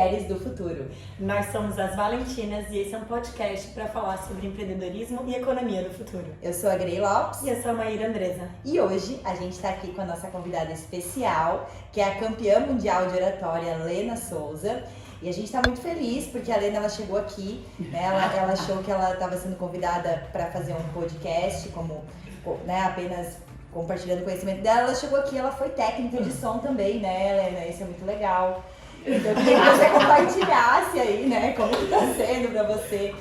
Mulheres do Futuro. Nós somos as Valentinas e esse é um podcast para falar sobre empreendedorismo e economia do futuro. Eu sou a Grey Lopes. E eu sou a Maíra Andresa. E hoje a gente está aqui com a nossa convidada especial, que é a campeã mundial de oratória, Lena Souza. E a gente está muito feliz porque a Lena ela chegou aqui, né? Ela achou que ela estava sendo convidada para fazer um podcast, como, né, apenas compartilhando o conhecimento dela. Ela chegou aqui, ela foi técnica de som também, né, Lena? Isso é muito legal. Então eu queria que você compartilhasse aí, né, como que tá sendo pra você.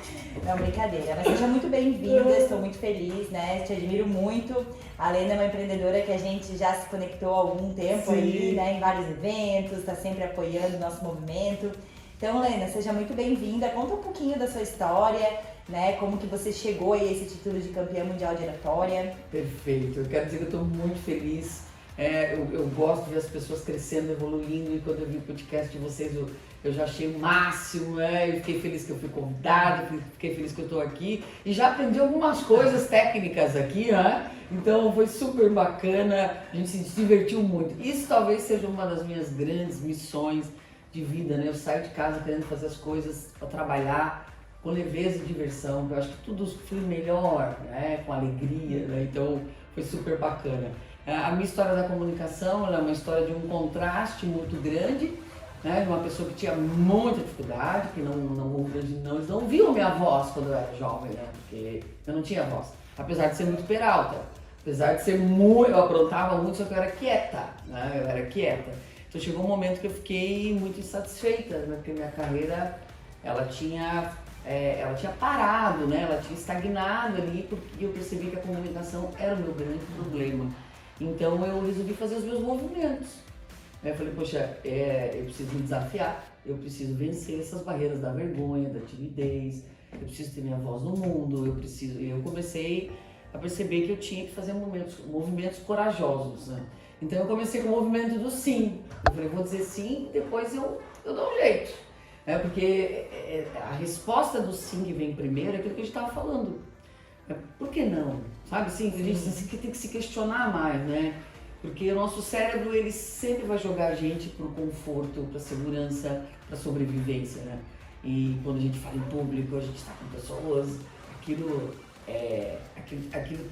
Não, brincadeira, mas seja muito bem-vinda, estou muito feliz, né, te admiro muito. A Lena é uma empreendedora que a gente já se conectou há algum tempo aí, né, em vários eventos, tá sempre apoiando o nosso movimento. Então, Lena, seja muito bem-vinda, conta um pouquinho da sua história, né, como que você chegou a esse título de campeã mundial de oratória. Perfeito, eu quero dizer que eu estou muito feliz. Eu gosto de ver as pessoas crescendo, evoluindo, e quando eu vi o podcast de vocês eu já achei o máximo, né? Eu fiquei feliz que eu fui convidada, fiquei feliz que eu estou aqui e já aprendi algumas coisas técnicas aqui, né? Então foi super bacana, a gente se divertiu muito. Isso talvez seja uma das minhas grandes missões de vida, né? Eu saio de casa querendo fazer as coisas para trabalhar com leveza e diversão, eu acho que tudo flui melhor, né? Com alegria, né? Então foi super bacana. A minha história da comunicação ela é uma história de um contraste muito grande, né? De uma pessoa que tinha muita dificuldade, que eles não ouviam minha voz quando eu era jovem, né? Porque eu não tinha voz, apesar de ser muito peralta, apesar de ser muito, eu aprontava muito, só que eu era quieta, né? Eu era quieta. Então chegou um momento que eu fiquei muito insatisfeita, né? Porque minha carreira ela tinha parado, né? Ela tinha estagnado ali, porque eu percebi que a comunicação era o meu grande problema. Então eu resolvi fazer os meus movimentos. Eu falei, poxa, eu preciso me desafiar, eu preciso vencer essas barreiras da vergonha, da timidez, eu preciso ter minha voz no mundo, eu comecei a perceber que eu tinha que fazer movimentos corajosos, né? Então eu comecei com o movimento do sim. Eu falei, vou dizer sim, depois eu dou um jeito. Porque a resposta do sim que vem primeiro é aquilo que a gente estava falando. Por que não? Sabe assim, a gente tem que se questionar mais, né? Porque o nosso cérebro, ele sempre vai jogar a gente para o conforto, para a segurança, para a sobrevivência, né? E quando a gente fala em público, a gente está com pessoas, aquilo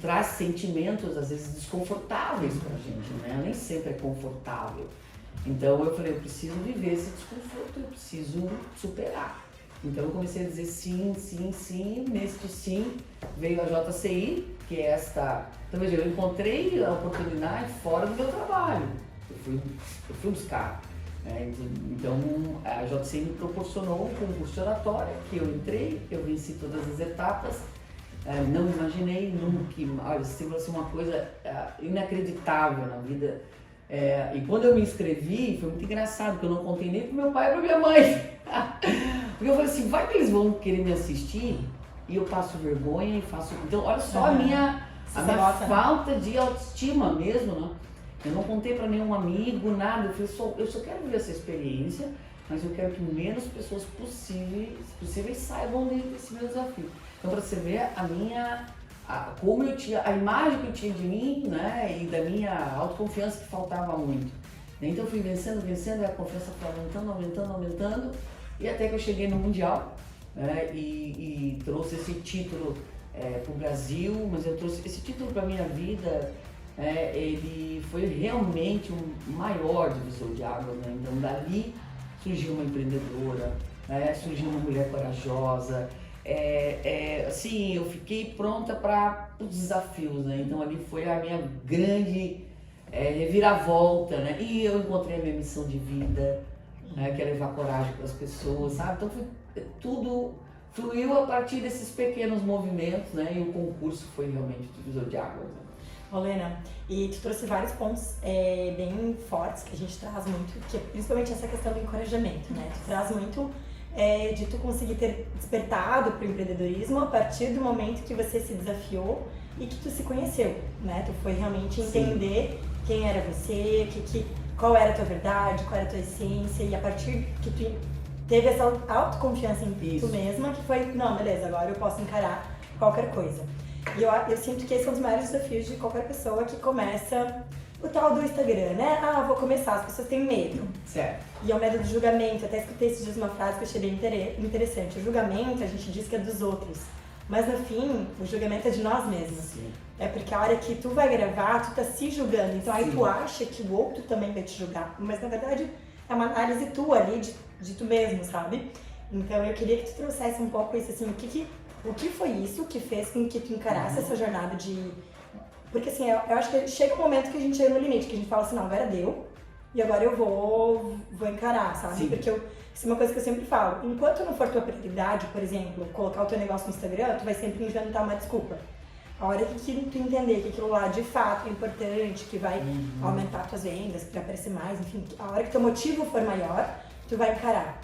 traz sentimentos, às vezes, desconfortáveis para a gente, né? Nem sempre é confortável. Então eu falei, eu preciso viver esse desconforto, eu preciso superar. Então eu comecei a dizer sim, sim, sim. Nesse sim veio a JCI, que é esta... Então veja, eu encontrei a oportunidade fora do meu trabalho. Eu fui buscar. Então a JCI me proporcionou um concurso de oratória, que eu entrei, eu venci todas as etapas. Não imaginei nunca, olha, se fosse uma coisa inacreditável na vida. E quando eu me inscrevi, foi muito engraçado, porque eu não contei nem pro meu pai e pra minha mãe. Porque eu falei assim, vai que eles vão querer me assistir e eu passo vergonha e faço... Então, olha só a minha falta de autoestima mesmo, né? Eu não contei pra nenhum amigo, nada. Eu falei, eu só quero viver essa experiência, mas eu quero que menos pessoas possíveis saibam desse meu desafio. Então, pra você ver como eu tinha, a imagem que eu tinha de mim, né, e da minha autoconfiança que faltava muito. Então eu fui vencendo, e a confiança foi aumentando, e até que eu cheguei no Mundial, né, e trouxe esse título para o Brasil, mas eu trouxe esse título para a minha vida, ele foi realmente o maior divisor de águas, né? Então dali surgiu uma empreendedora, surgiu uma mulher corajosa. Assim, eu fiquei pronta para os desafios, né? Então ali foi a minha grande reviravolta, né? E eu encontrei a minha missão de vida, né? Que é levar coragem para as pessoas, sabe? Então tudo fluiu a partir desses pequenos movimentos, né? E o concurso foi realmente o divisor de águas, né? Lena, e tu trouxe vários pontos bem fortes que a gente traz muito, que é principalmente essa questão do encorajamento, né? Tu traz muito de tu conseguir ter despertado para o empreendedorismo a partir do momento que você se desafiou e que tu se conheceu, né? Tu foi realmente entender quem era você, qual era a tua verdade, qual era a tua essência, e a partir que tu teve essa autoconfiança em tu mesma, que foi, não, beleza, agora eu posso encarar qualquer coisa. E eu sinto que esse é um dos maiores desafios de qualquer pessoa que começa o tal do Instagram, né? Ah, vou começar, as pessoas têm medo. Certo. E é o medo do julgamento. Até escutei esses dias uma frase que eu achei bem interessante. O julgamento, a gente diz que é dos outros. Mas no fim, o julgamento é de nós mesmos. Sim. É porque a hora que tu vai gravar, tu tá se julgando. Então aí Sim. tu acha que o outro também vai te julgar. Mas na verdade é uma análise tua ali de tu mesmo, sabe? Então eu queria que tu trouxesse um pouco isso assim, o que foi isso que fez com que tu encarasse essa jornada de... Porque assim, eu acho que chega um momento que a gente chega no limite, que a gente fala assim, não, agora deu, e agora eu vou encarar, sabe? Sim. Porque isso é uma coisa que eu sempre falo, enquanto não for tua prioridade, por exemplo, colocar o teu negócio no Instagram, tu vai sempre inventar uma desculpa. A hora que tu entender que aquilo lá de fato é importante, que vai aumentar tuas vendas, que vai aparecer mais, enfim, a hora que teu motivo for maior, tu vai encarar.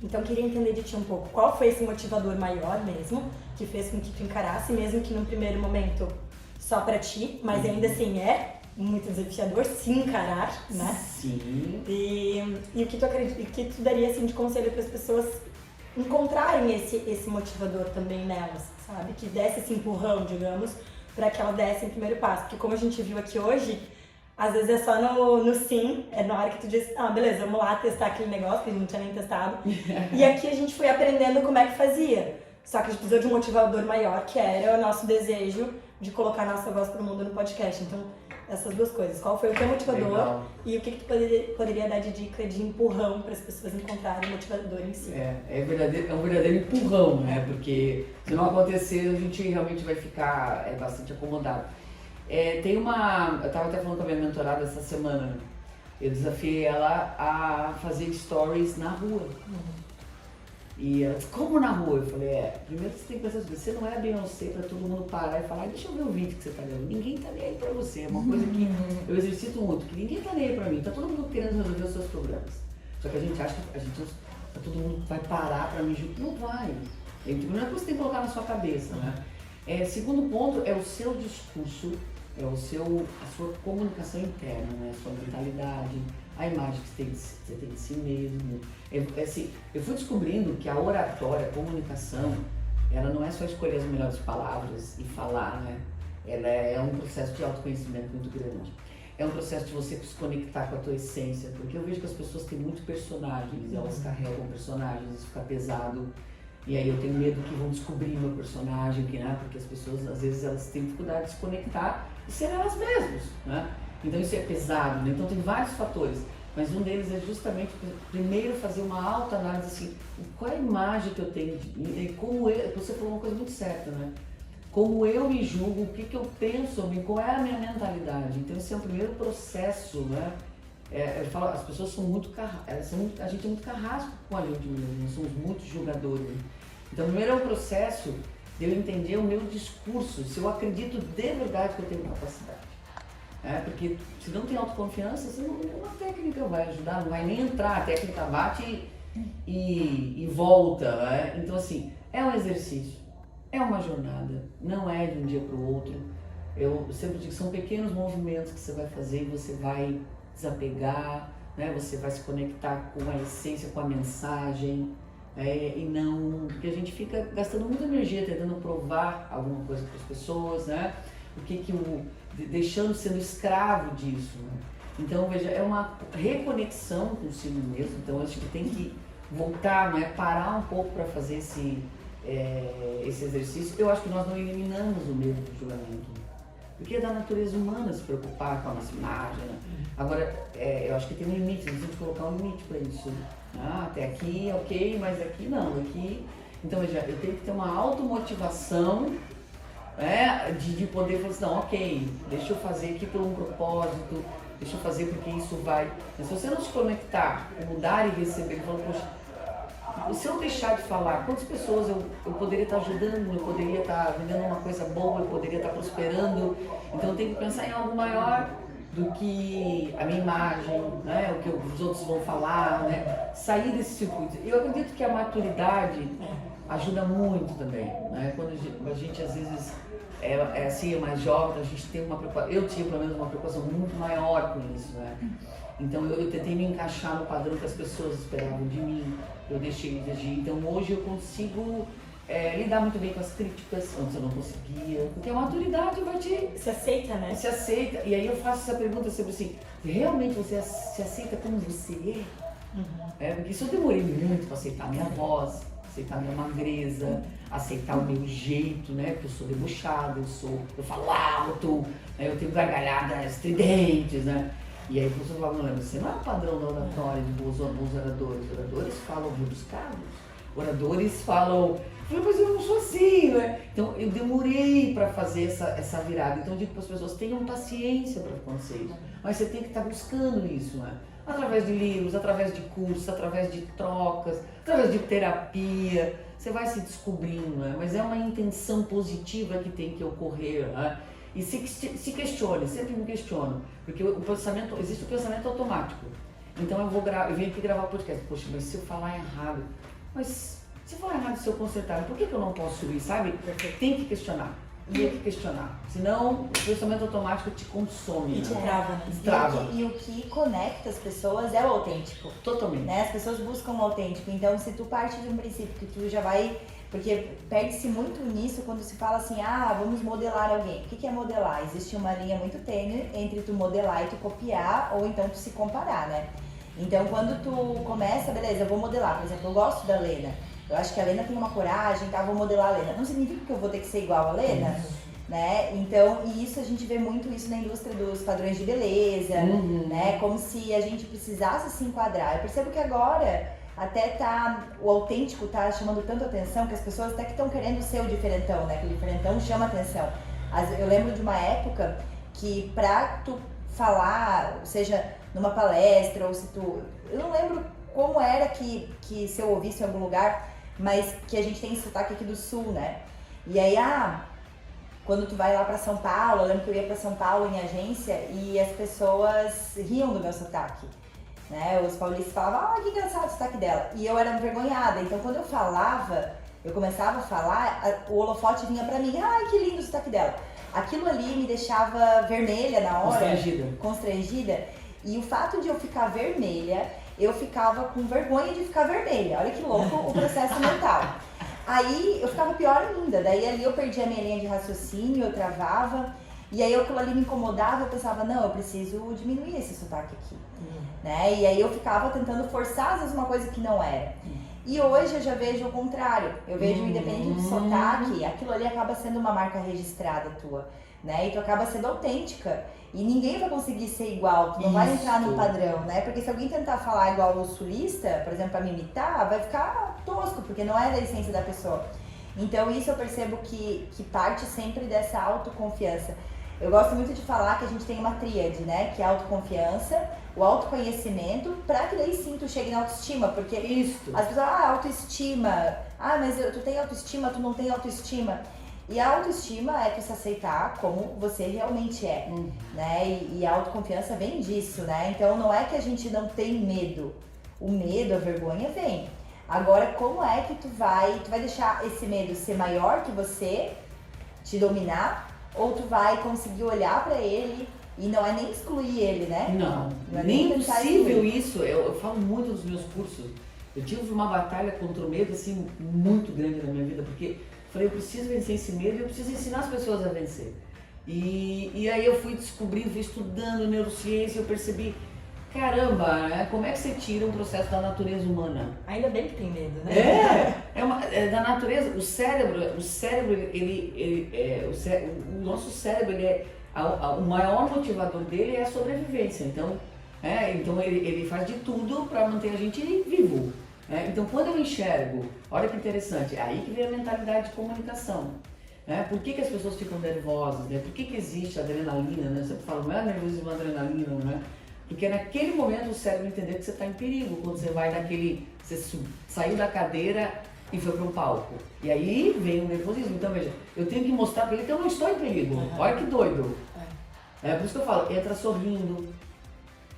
Então eu queria entender de ti um pouco, qual foi esse motivador maior mesmo, que fez com que tu encarasse, mesmo que num primeiro momento só pra ti, mas ainda assim é muito desafiador se encarar, né? Sim. E o que tu acredita, o que tu daria assim de conselho para as pessoas encontrarem esse motivador também nelas, sabe? Que desse esse empurrão, digamos, para que ela desse o primeiro passo. Porque como a gente viu aqui hoje, às vezes é só no sim, é na hora que tu diz, ah, beleza, vamos lá testar aquele negócio que a gente não tinha nem testado. E aqui a gente foi aprendendo como é que fazia. Só que a gente precisou de um motivador maior, que era o nosso desejo de colocar a nossa voz pro mundo no podcast. Então, essas duas coisas. Qual foi o teu motivador? Legal. E o que tu poderia dar de dica de empurrão para as pessoas encontrarem o motivador em si? É um verdadeiro empurrão, né? Porque se não acontecer, a gente realmente vai ficar bastante acomodado. Eu estava até falando com a minha mentorada essa semana, eu desafiei ela a fazer stories na rua. E ela disse, como na rua? Eu falei, primeiro você tem que pensar assim, você não é Beyoncé pra todo mundo parar e falar, deixa eu ver o vídeo que você tá vendo. Ninguém tá nem aí pra você, é uma coisa que eu exercito muito, que ninguém tá nem aí pra mim, tá todo mundo querendo resolver os seus problemas. Só que a gente acha que todo mundo vai parar pra me julgar. Não vai. Então, a primeira coisa que você tem que colocar na sua cabeça, né? Segundo ponto é o seu discurso, a sua comunicação interna, né? A sua mentalidade, a imagem que você tem de si mesmo. Eu fui descobrindo que a oratória, a comunicação, ela não é só escolher as melhores palavras e falar, né? Ela é um processo de autoconhecimento muito grande. É um processo de você se conectar com a tua essência, porque eu vejo que as pessoas têm muito personagens, elas carregam personagens, isso fica pesado. E aí eu tenho medo que vão descobrir meu personagem, porque as pessoas, às vezes, elas têm dificuldade de se conectar e ser elas mesmas, né? Então isso é pesado, né? Então tem vários fatores, mas um deles é justamente, primeiro, fazer uma autoanálise, assim, qual é a imagem que eu tenho, você falou uma coisa muito certa, né? Como eu me julgo, o que eu penso sobre mim, qual é a minha mentalidade. Então esse é o primeiro processo, né? Eu falo, as pessoas são muito a gente é muito carrasco com a gente mesmo, nós somos muito julgadores. Então primeiro é um processo de eu entender o meu discurso, se eu acredito de verdade que eu tenho capacidade. Porque se não tem autoconfiança, uma técnica vai ajudar, não vai nem entrar, a técnica bate e volta. Né? Então assim, é um exercício, é uma jornada, não é de um dia para o outro. Eu sempre digo que são pequenos movimentos que você vai fazer e você vai desapegar, né? Você vai se conectar com a essência, com a mensagem, e não... Porque a gente fica gastando muita energia tentando provar alguma coisa para as pessoas, né? Deixando sendo escravo disso, né? Então, veja, é uma reconexão consigo mesmo, então acho que tem que voltar, né? Parar um pouco para fazer esse exercício. Eu acho que nós não eliminamos o medo do julgamento, porque é da natureza humana se preocupar com a nossa imagem, né? Agora, eu acho que tem um limite, nós temos que colocar um limite para isso. Até aqui, ok, mas aqui não, aqui... Então, veja, eu tenho que ter uma automotivação, de poder falar assim, não, ok, deixa eu fazer aqui por um propósito, deixa eu fazer porque isso vai... Mas se você não se conectar, mudar e receber, falar, poxa, se eu deixar de falar, quantas pessoas eu poderia estar ajudando, eu poderia estar vendendo uma coisa boa, eu poderia estar prosperando. Então eu tenho que pensar em algo maior do que a minha imagem, né? O que os outros vão falar, né? Sair desse circuito. Eu acredito que a maturidade ajuda muito também, né? Quando a gente às vezes é mais jovem, a gente tem uma preocupação, eu tinha pelo menos uma preocupação muito maior com isso, né? Então eu tentei me encaixar no padrão que as pessoas esperavam de mim, eu deixei de agir. Então hoje eu consigo lidar muito bem com as críticas, onde você não conseguia, porque a maturidade vai te... Se aceita, né? Se aceita, e aí eu faço essa pergunta sempre assim, realmente você se aceita como você é? Porque isso eu demorei muito para aceitar a minha voz, aceitar a minha magreza, aceitar o meu jeito, né? Porque eu sou debochada, eu falo alto, né? Eu tenho gargalhadas estridentes, né? E aí você fala, não, você não é o padrão da oratória de bons oradores. Oradores falam rebuscados, oradores falam... Eu falei, mas eu não sou assim, né? Então eu demorei para fazer essa virada. Então eu digo para as pessoas, tenham paciência para acontecer isso. Mas você tem que estar buscando isso, né? Através de livros, através de cursos, através de trocas, através de terapia. Você vai se descobrindo, né? Mas é uma intenção positiva que tem que ocorrer, né? E se questione, sempre me questiono. Porque existe o pensamento automático. Então eu venho aqui gravar o podcast. Poxa, mas se eu falar errado... Mas se eu falar errado, se eu consertar, por que eu não posso ir, sabe? Porque tem que questionar. Tem que questionar. Senão o pensamento automático te consome. E te trava, né? Trava. E o que conecta as pessoas é o autêntico. Totalmente. Né? As pessoas buscam o autêntico. Então, se tu parte de um princípio que tu já vai... Porque perde-se muito nisso quando se fala assim, vamos modelar alguém. O que é modelar? Existe uma linha muito tênue entre tu modelar e tu copiar, ou então tu se comparar, né? Então, quando tu começa, beleza, eu vou modelar. Por exemplo, eu gosto da Lena. Eu acho que a Lena tem uma coragem, tá? Vou modelar a Lena. Não significa que eu vou ter que ser igual a Lena, né? Então, e isso a gente vê muito isso na indústria dos padrões de beleza, né? Como se a gente precisasse se enquadrar. Eu percebo que agora até o autêntico tá chamando tanto atenção que as pessoas até que estão querendo ser o diferentão, né? Que o diferentão chama atenção. Eu lembro de uma época que pra tu falar, seja numa palestra ou se tu... Eu não lembro como era que se eu ouvisse em algum lugar, mas que a gente tem esse sotaque aqui do sul, né? E aí, quando tu vai lá pra São Paulo, eu lembro que eu ia pra São Paulo em agência e as pessoas riam do meu sotaque, né? Os paulistas falavam, que engraçado o sotaque dela. E eu era envergonhada, então quando eu falava, eu começava a falar, o holofote vinha pra mim, que lindo o sotaque dela. Aquilo ali me deixava vermelha na hora. Constrangida. E o fato de eu ficar vermelha, eu ficava com vergonha de ficar vermelha. Olha que louco o processo mental. Aí eu ficava pior ainda, daí ali eu perdia a minha linha de raciocínio, eu travava, e aí aquilo ali me incomodava, eu pensava, não, eu preciso diminuir esse sotaque aqui, né? E aí eu ficava tentando forçar às vezes uma coisa que não era. E hoje eu já vejo o contrário, eu vejo independente do sotaque, aquilo ali acaba sendo uma marca registrada tua, né? E tu acaba sendo autêntica. E ninguém vai conseguir ser igual, tu não vai entrar no padrão, né? Porque se alguém tentar falar igual o sulista, por exemplo, pra me imitar, vai ficar tosco, porque não é da essência da pessoa. Então isso eu percebo que parte sempre dessa autoconfiança. Eu gosto muito de falar que a gente tem uma tríade, né? Que é a autoconfiança, o autoconhecimento, pra que daí sim tu chegue na autoestima, porque as pessoas, autoestima, mas tu tem autoestima, tu não tem autoestima. E a autoestima é tu se aceitar como você realmente é, né? E a autoconfiança vem disso, né? Então não é que a gente não tem medo. O medo, a vergonha vem. Agora, como é que tu vai deixar esse medo ser maior que você, te dominar, ou tu vai conseguir olhar pra ele e não é nem excluir ele, né? Não é nem possível isso. Eu falo muito nos meus cursos. Eu tive uma batalha contra o medo, assim, muito grande na minha vida, porque falei, eu preciso vencer esse medo e eu preciso ensinar as pessoas a vencer. E aí eu fui descobrindo, fui estudando neurociência, eu percebi, caramba, como é que você tira um processo da natureza humana? Ainda bem que tem medo, né? É da natureza. O cérebro, o nosso cérebro, o maior motivador dele é a sobrevivência. Então ele faz de tudo para manter a gente vivo. Então, quando eu enxergo, olha que interessante, é aí que vem a mentalidade de comunicação. Por que as pessoas ficam nervosas? Né? Por que existe adrenalina? Né? Você fala, não é nervosismo, adrenalina, né? Porque naquele momento o cérebro entendeu que você está em perigo, quando você vai você saiu da cadeira e foi para um palco. E aí vem o nervosismo. Então, veja, eu tenho que mostrar para ele que eu não estou em perigo. Olha que doido. Por isso que eu falo, entra sorrindo.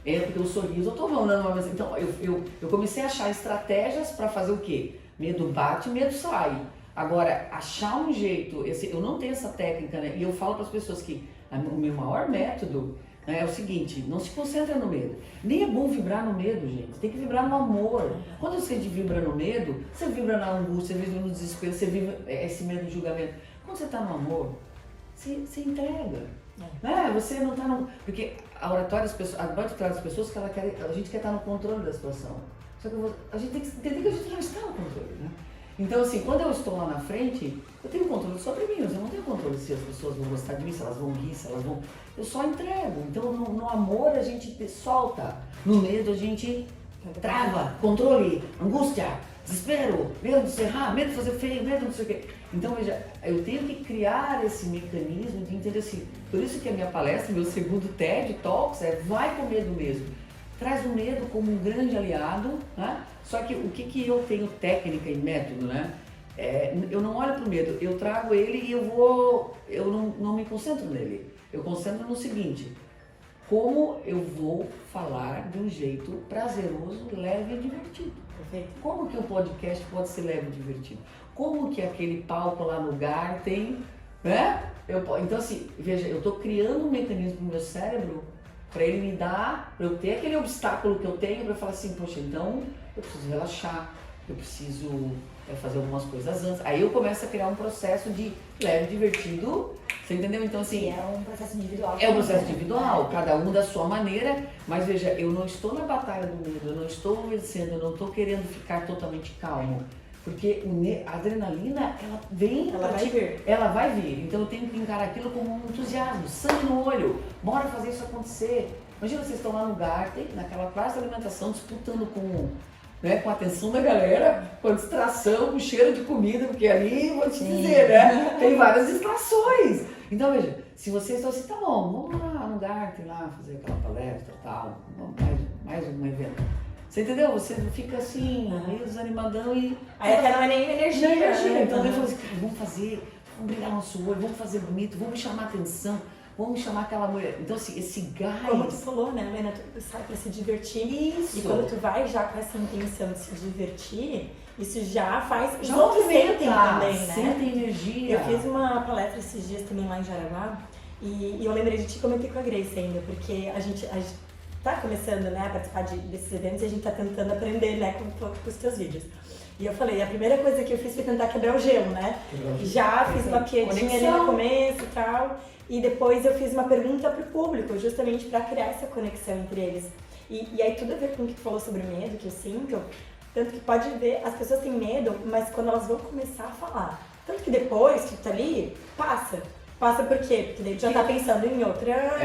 Porque o sorriso, eu tô falando uma vez, então eu comecei a achar estratégias para fazer o quê? Medo bate, medo sai. Agora, achar um jeito, eu não tenho essa técnica, né? E eu falo para as pessoas que o meu maior método É o seguinte, não se concentra no medo. Nem é bom vibrar no medo, gente. Tem que vibrar no amor. Quando você vibra no medo, você vibra na angústia, você vibra no desespero, você vibra esse medo de julgamento. Quando você está no amor, você entrega. Né? Você não está no... Porque a oratória das pessoas, a oratória das pessoas que a gente quer estar no controle da situação. Só que a gente tem que entender que a gente não está no controle, né? Então, assim, quando eu estou lá na frente, eu tenho controle sobre mim, eu não tenho controle se as pessoas vão gostar de mim, se elas vão rir, se elas vão... Eu só entrego. Então, no amor a gente solta, no medo a gente trava, controle, angústia, desespero, medo de se errar, medo de fazer feio, medo de não sei o quê. Então, veja, eu tenho que criar esse mecanismo de entender assim. Por isso que a minha palestra, meu segundo TED Talks vai com medo mesmo. Traz o medo como um grande aliado, né? Só que o que eu tenho técnica e método, né? Eu não olho para o medo, eu trago ele e eu não me concentro nele. Eu concentro no seguinte, como eu vou falar de um jeito prazeroso, leve e divertido. Perfeito. Como que um podcast pode ser leve e divertido? Como que aquele palco lá no Gar tem, né? Então assim, veja, eu estou criando um mecanismo no meu cérebro para ele me dar, para eu ter aquele obstáculo que eu tenho, para falar assim, poxa, então eu preciso relaxar, eu preciso fazer algumas coisas antes. Aí eu começo a criar um processo de leve, divertido, você entendeu? Então assim... É um processo individual. É um processo individual, cada um da sua maneira, mas veja, eu não estou na batalha do medo, eu não estou vencendo, eu não estou querendo ficar totalmente calmo. Porque a adrenalina, ela vem... Ela vai vir. Então eu tenho que encarar aquilo como um entusiasmo, sangue no olho. Bora fazer isso acontecer. Imagina vocês estão lá no Garten, naquela praça de alimentação, disputando com a atenção da galera, com a distração, com o cheiro de comida, porque ali, vou te dizer, né? Tem várias distrações. Então veja, se vocês estão assim, tá bom, vamos lá no Garten, lá fazer aquela palestra e tal, mais um evento. Você entendeu? Você fica assim, meio desanimadão e... Aí até não é nem energia. Então eu falo assim, vamos brilhar nosso olho, vamos fazer bonito, vamos chamar atenção, vamos chamar aquela mulher. Então assim, esse gás... Como tu falou, né, Helena? Tu sai pra se divertir. Isso. E quando tu vai já com essa intenção de se divertir, isso já faz... Os Já outros sentem movimenta, também, né? sentem energia. Eu fiz uma palestra esses dias também lá em Jaraguá e eu lembrei de ti, comentei com a Grace ainda, porque a gente tá começando, né, a participar desses eventos e a gente tá tentando aprender, né, com os teus vídeos. E eu falei, a primeira coisa que eu fiz foi tentar quebrar o gelo, né? Já fiz uma piadinha ali no começo e tal, e depois eu fiz uma pergunta pro público, justamente para criar essa conexão entre eles. E aí tudo a ver com o que tu falou sobre medo, que eu sinto, tanto que pode ver, as pessoas têm medo, mas quando elas vão começar a falar, tanto que depois que tu tá ali, passa. Passa por quê? Porque daí tu já tá pensando em outra,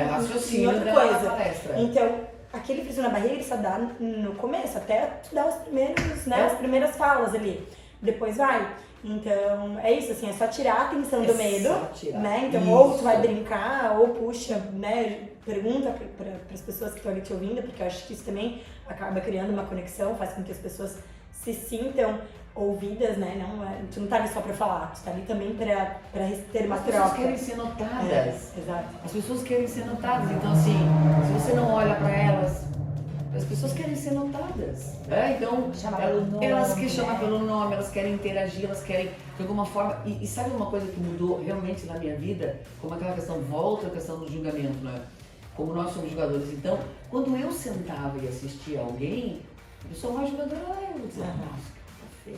em outra coisa. Palestra. Então, aquele friozinho na barriga, ele só dá no começo, até tu dar os primeiros, né, as primeiras falas ali. Depois vai. Então, é isso, assim, é só tirar a atenção do medo, né? Então, isso. Ou tu vai brincar, ou puxa, né, pergunta para as pessoas que estão ali te ouvindo, porque eu acho que isso também acaba criando uma conexão, faz com que as pessoas se sintam ouvidas, né? Tu não tá ali só pra falar, tu tá ali também pra ter uma troca. As pessoas querem ser notadas. Exato. As pessoas querem ser notadas. Então, assim, se você não olha pra elas, as pessoas querem ser notadas. Então, elas querem chamar pelo nome, elas querem interagir, elas querem, de alguma forma... E sabe uma coisa que mudou realmente na minha vida? Como aquela questão, volta a questão do julgamento, né? Como nós somos jogadores. Então, quando eu sentava e assistia alguém, a pessoa mais jogadora era eu. Dizia, nossa, meu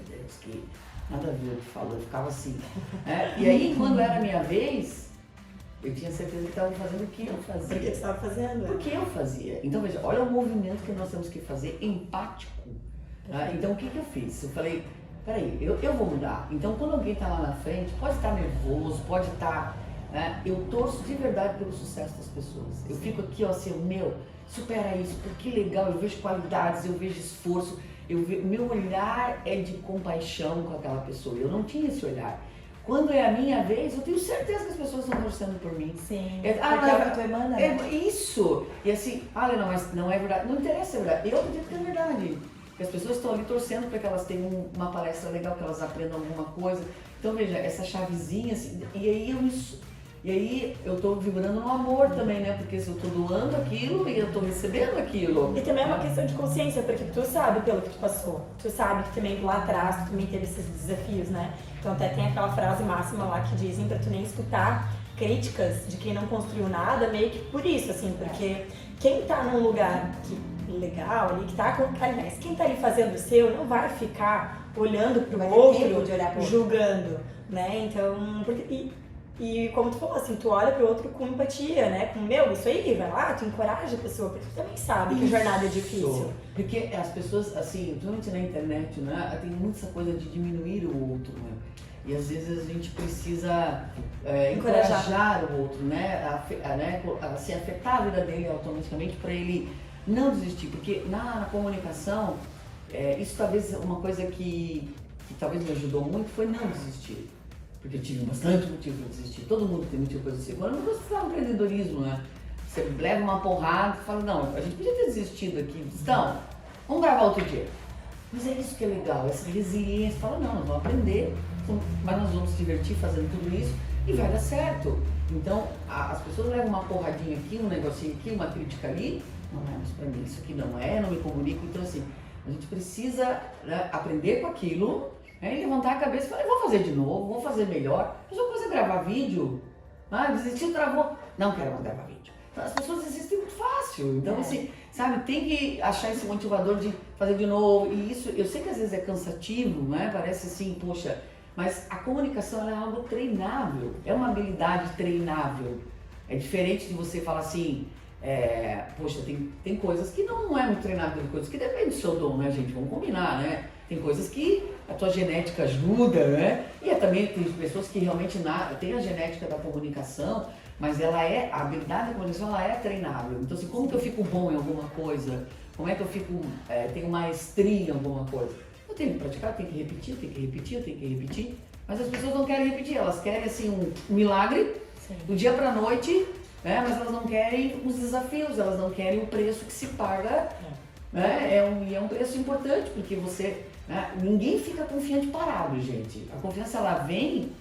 Deus, que nada a ver o que falou, eu ficava assim. E aí, quando era a minha vez, eu tinha certeza que estava fazendo o que eu fazia. Porque você estava fazendo. O que eu fazia. Então, veja, olha o movimento que nós temos que fazer empático. Então, o que eu fiz? Eu falei, peraí, eu vou mudar. Então, quando alguém está lá na frente, pode estar nervoso, pode estar... eu torço de verdade pelo sucesso das pessoas. Eu fico aqui, ó, assim, supera isso, porque legal, eu vejo qualidades, eu vejo esforço. O meu olhar é de compaixão com aquela pessoa. Eu não tinha esse olhar. Quando é a minha vez, eu tenho certeza que as pessoas estão torcendo por mim. Sim, porque é o que tu emana, né? Isso! E assim, Helena, mas não é verdade. Não interessa se é verdade. Eu acredito que é verdade. Que as pessoas estão ali torcendo para que elas tenham uma palestra legal, que elas aprendam alguma coisa. Então, veja, essa chavezinha, assim, e aí eu tô vibrando no amor também, né? Porque se eu tô doando aquilo e eu tô recebendo aquilo. E também é uma questão de consciência, porque tu sabe pelo que tu passou. Tu sabe que também lá atrás tu também teve esses desafios, né? Então até tem aquela frase máxima lá que dizem pra tu nem escutar críticas de quem não construiu nada, meio que por isso, assim, porque quem tá num lugar legal ali, que tá com... Aliás, quem tá ali fazendo o seu não vai ficar olhando pro outro, de olhar pro julgando, né? Então, e como tu falou, assim, tu olha pro outro com empatia, né? Com, isso aí, vai lá, tu encoraja a pessoa, porque tu também sabe que a jornada é difícil. Porque as pessoas, assim, principalmente na internet, né, tem muita essa coisa de diminuir o outro, né? E às vezes a gente precisa encorajar o outro, né? A se afetar a vida dele automaticamente para ele não desistir. Porque na comunicação, isso talvez uma coisa que talvez me ajudou muito foi não desistir. Porque eu tive bastante motivo para desistir. Todo mundo tem motivo para desistir. Agora, não gosto de falar empreendedorismo, né? Você leva uma porrada e fala, não, a gente podia ter desistido aqui. Então, vamos gravar outro dia. Mas é isso que é legal, essa resiliência. Fala, não, nós vamos aprender, mas nós vamos se divertir fazendo tudo isso e vai dar certo. Então, as pessoas levam uma porradinha aqui, um negocinho aqui, uma crítica ali. Não é, mas pra mim isso aqui não é, não me comunico. Então, assim, a gente precisa, né, aprender com aquilo, né, e levantar a cabeça e falar, eu vou fazer de novo, vou fazer melhor. Mas uma coisa é gravar vídeo. Desistiu, travou. Não quero mais gravar vídeo. Então, as pessoas desistem muito fácil. Então, assim, sabe, tem que achar esse motivador de fazer de novo. E isso, eu sei que às vezes é cansativo, né? Parece assim, poxa, mas a comunicação ela é algo treinável, é uma habilidade treinável. É diferente de você falar assim, poxa, tem coisas que não é muito treinável, tem coisas que depende do seu dom, né, gente? Vamos combinar, né? Tem coisas que a tua genética ajuda, né? E também tem pessoas que realmente têm a genética da comunicação, mas a habilidade da comunicação ela é treinável. Então, assim, como que eu fico bom em alguma coisa? Como é que eu tenho maestria em alguma coisa? Eu tenho que praticar, eu tenho que repetir, eu tenho que repetir, eu tenho que repetir. Mas as pessoas não querem repetir, elas querem assim um milagre, do dia pra noite, né? Mas elas não querem os desafios, elas não querem o preço que se paga. Né? É um preço importante, porque você... Né? Ninguém fica confiante parado, gente. A confiança ela vem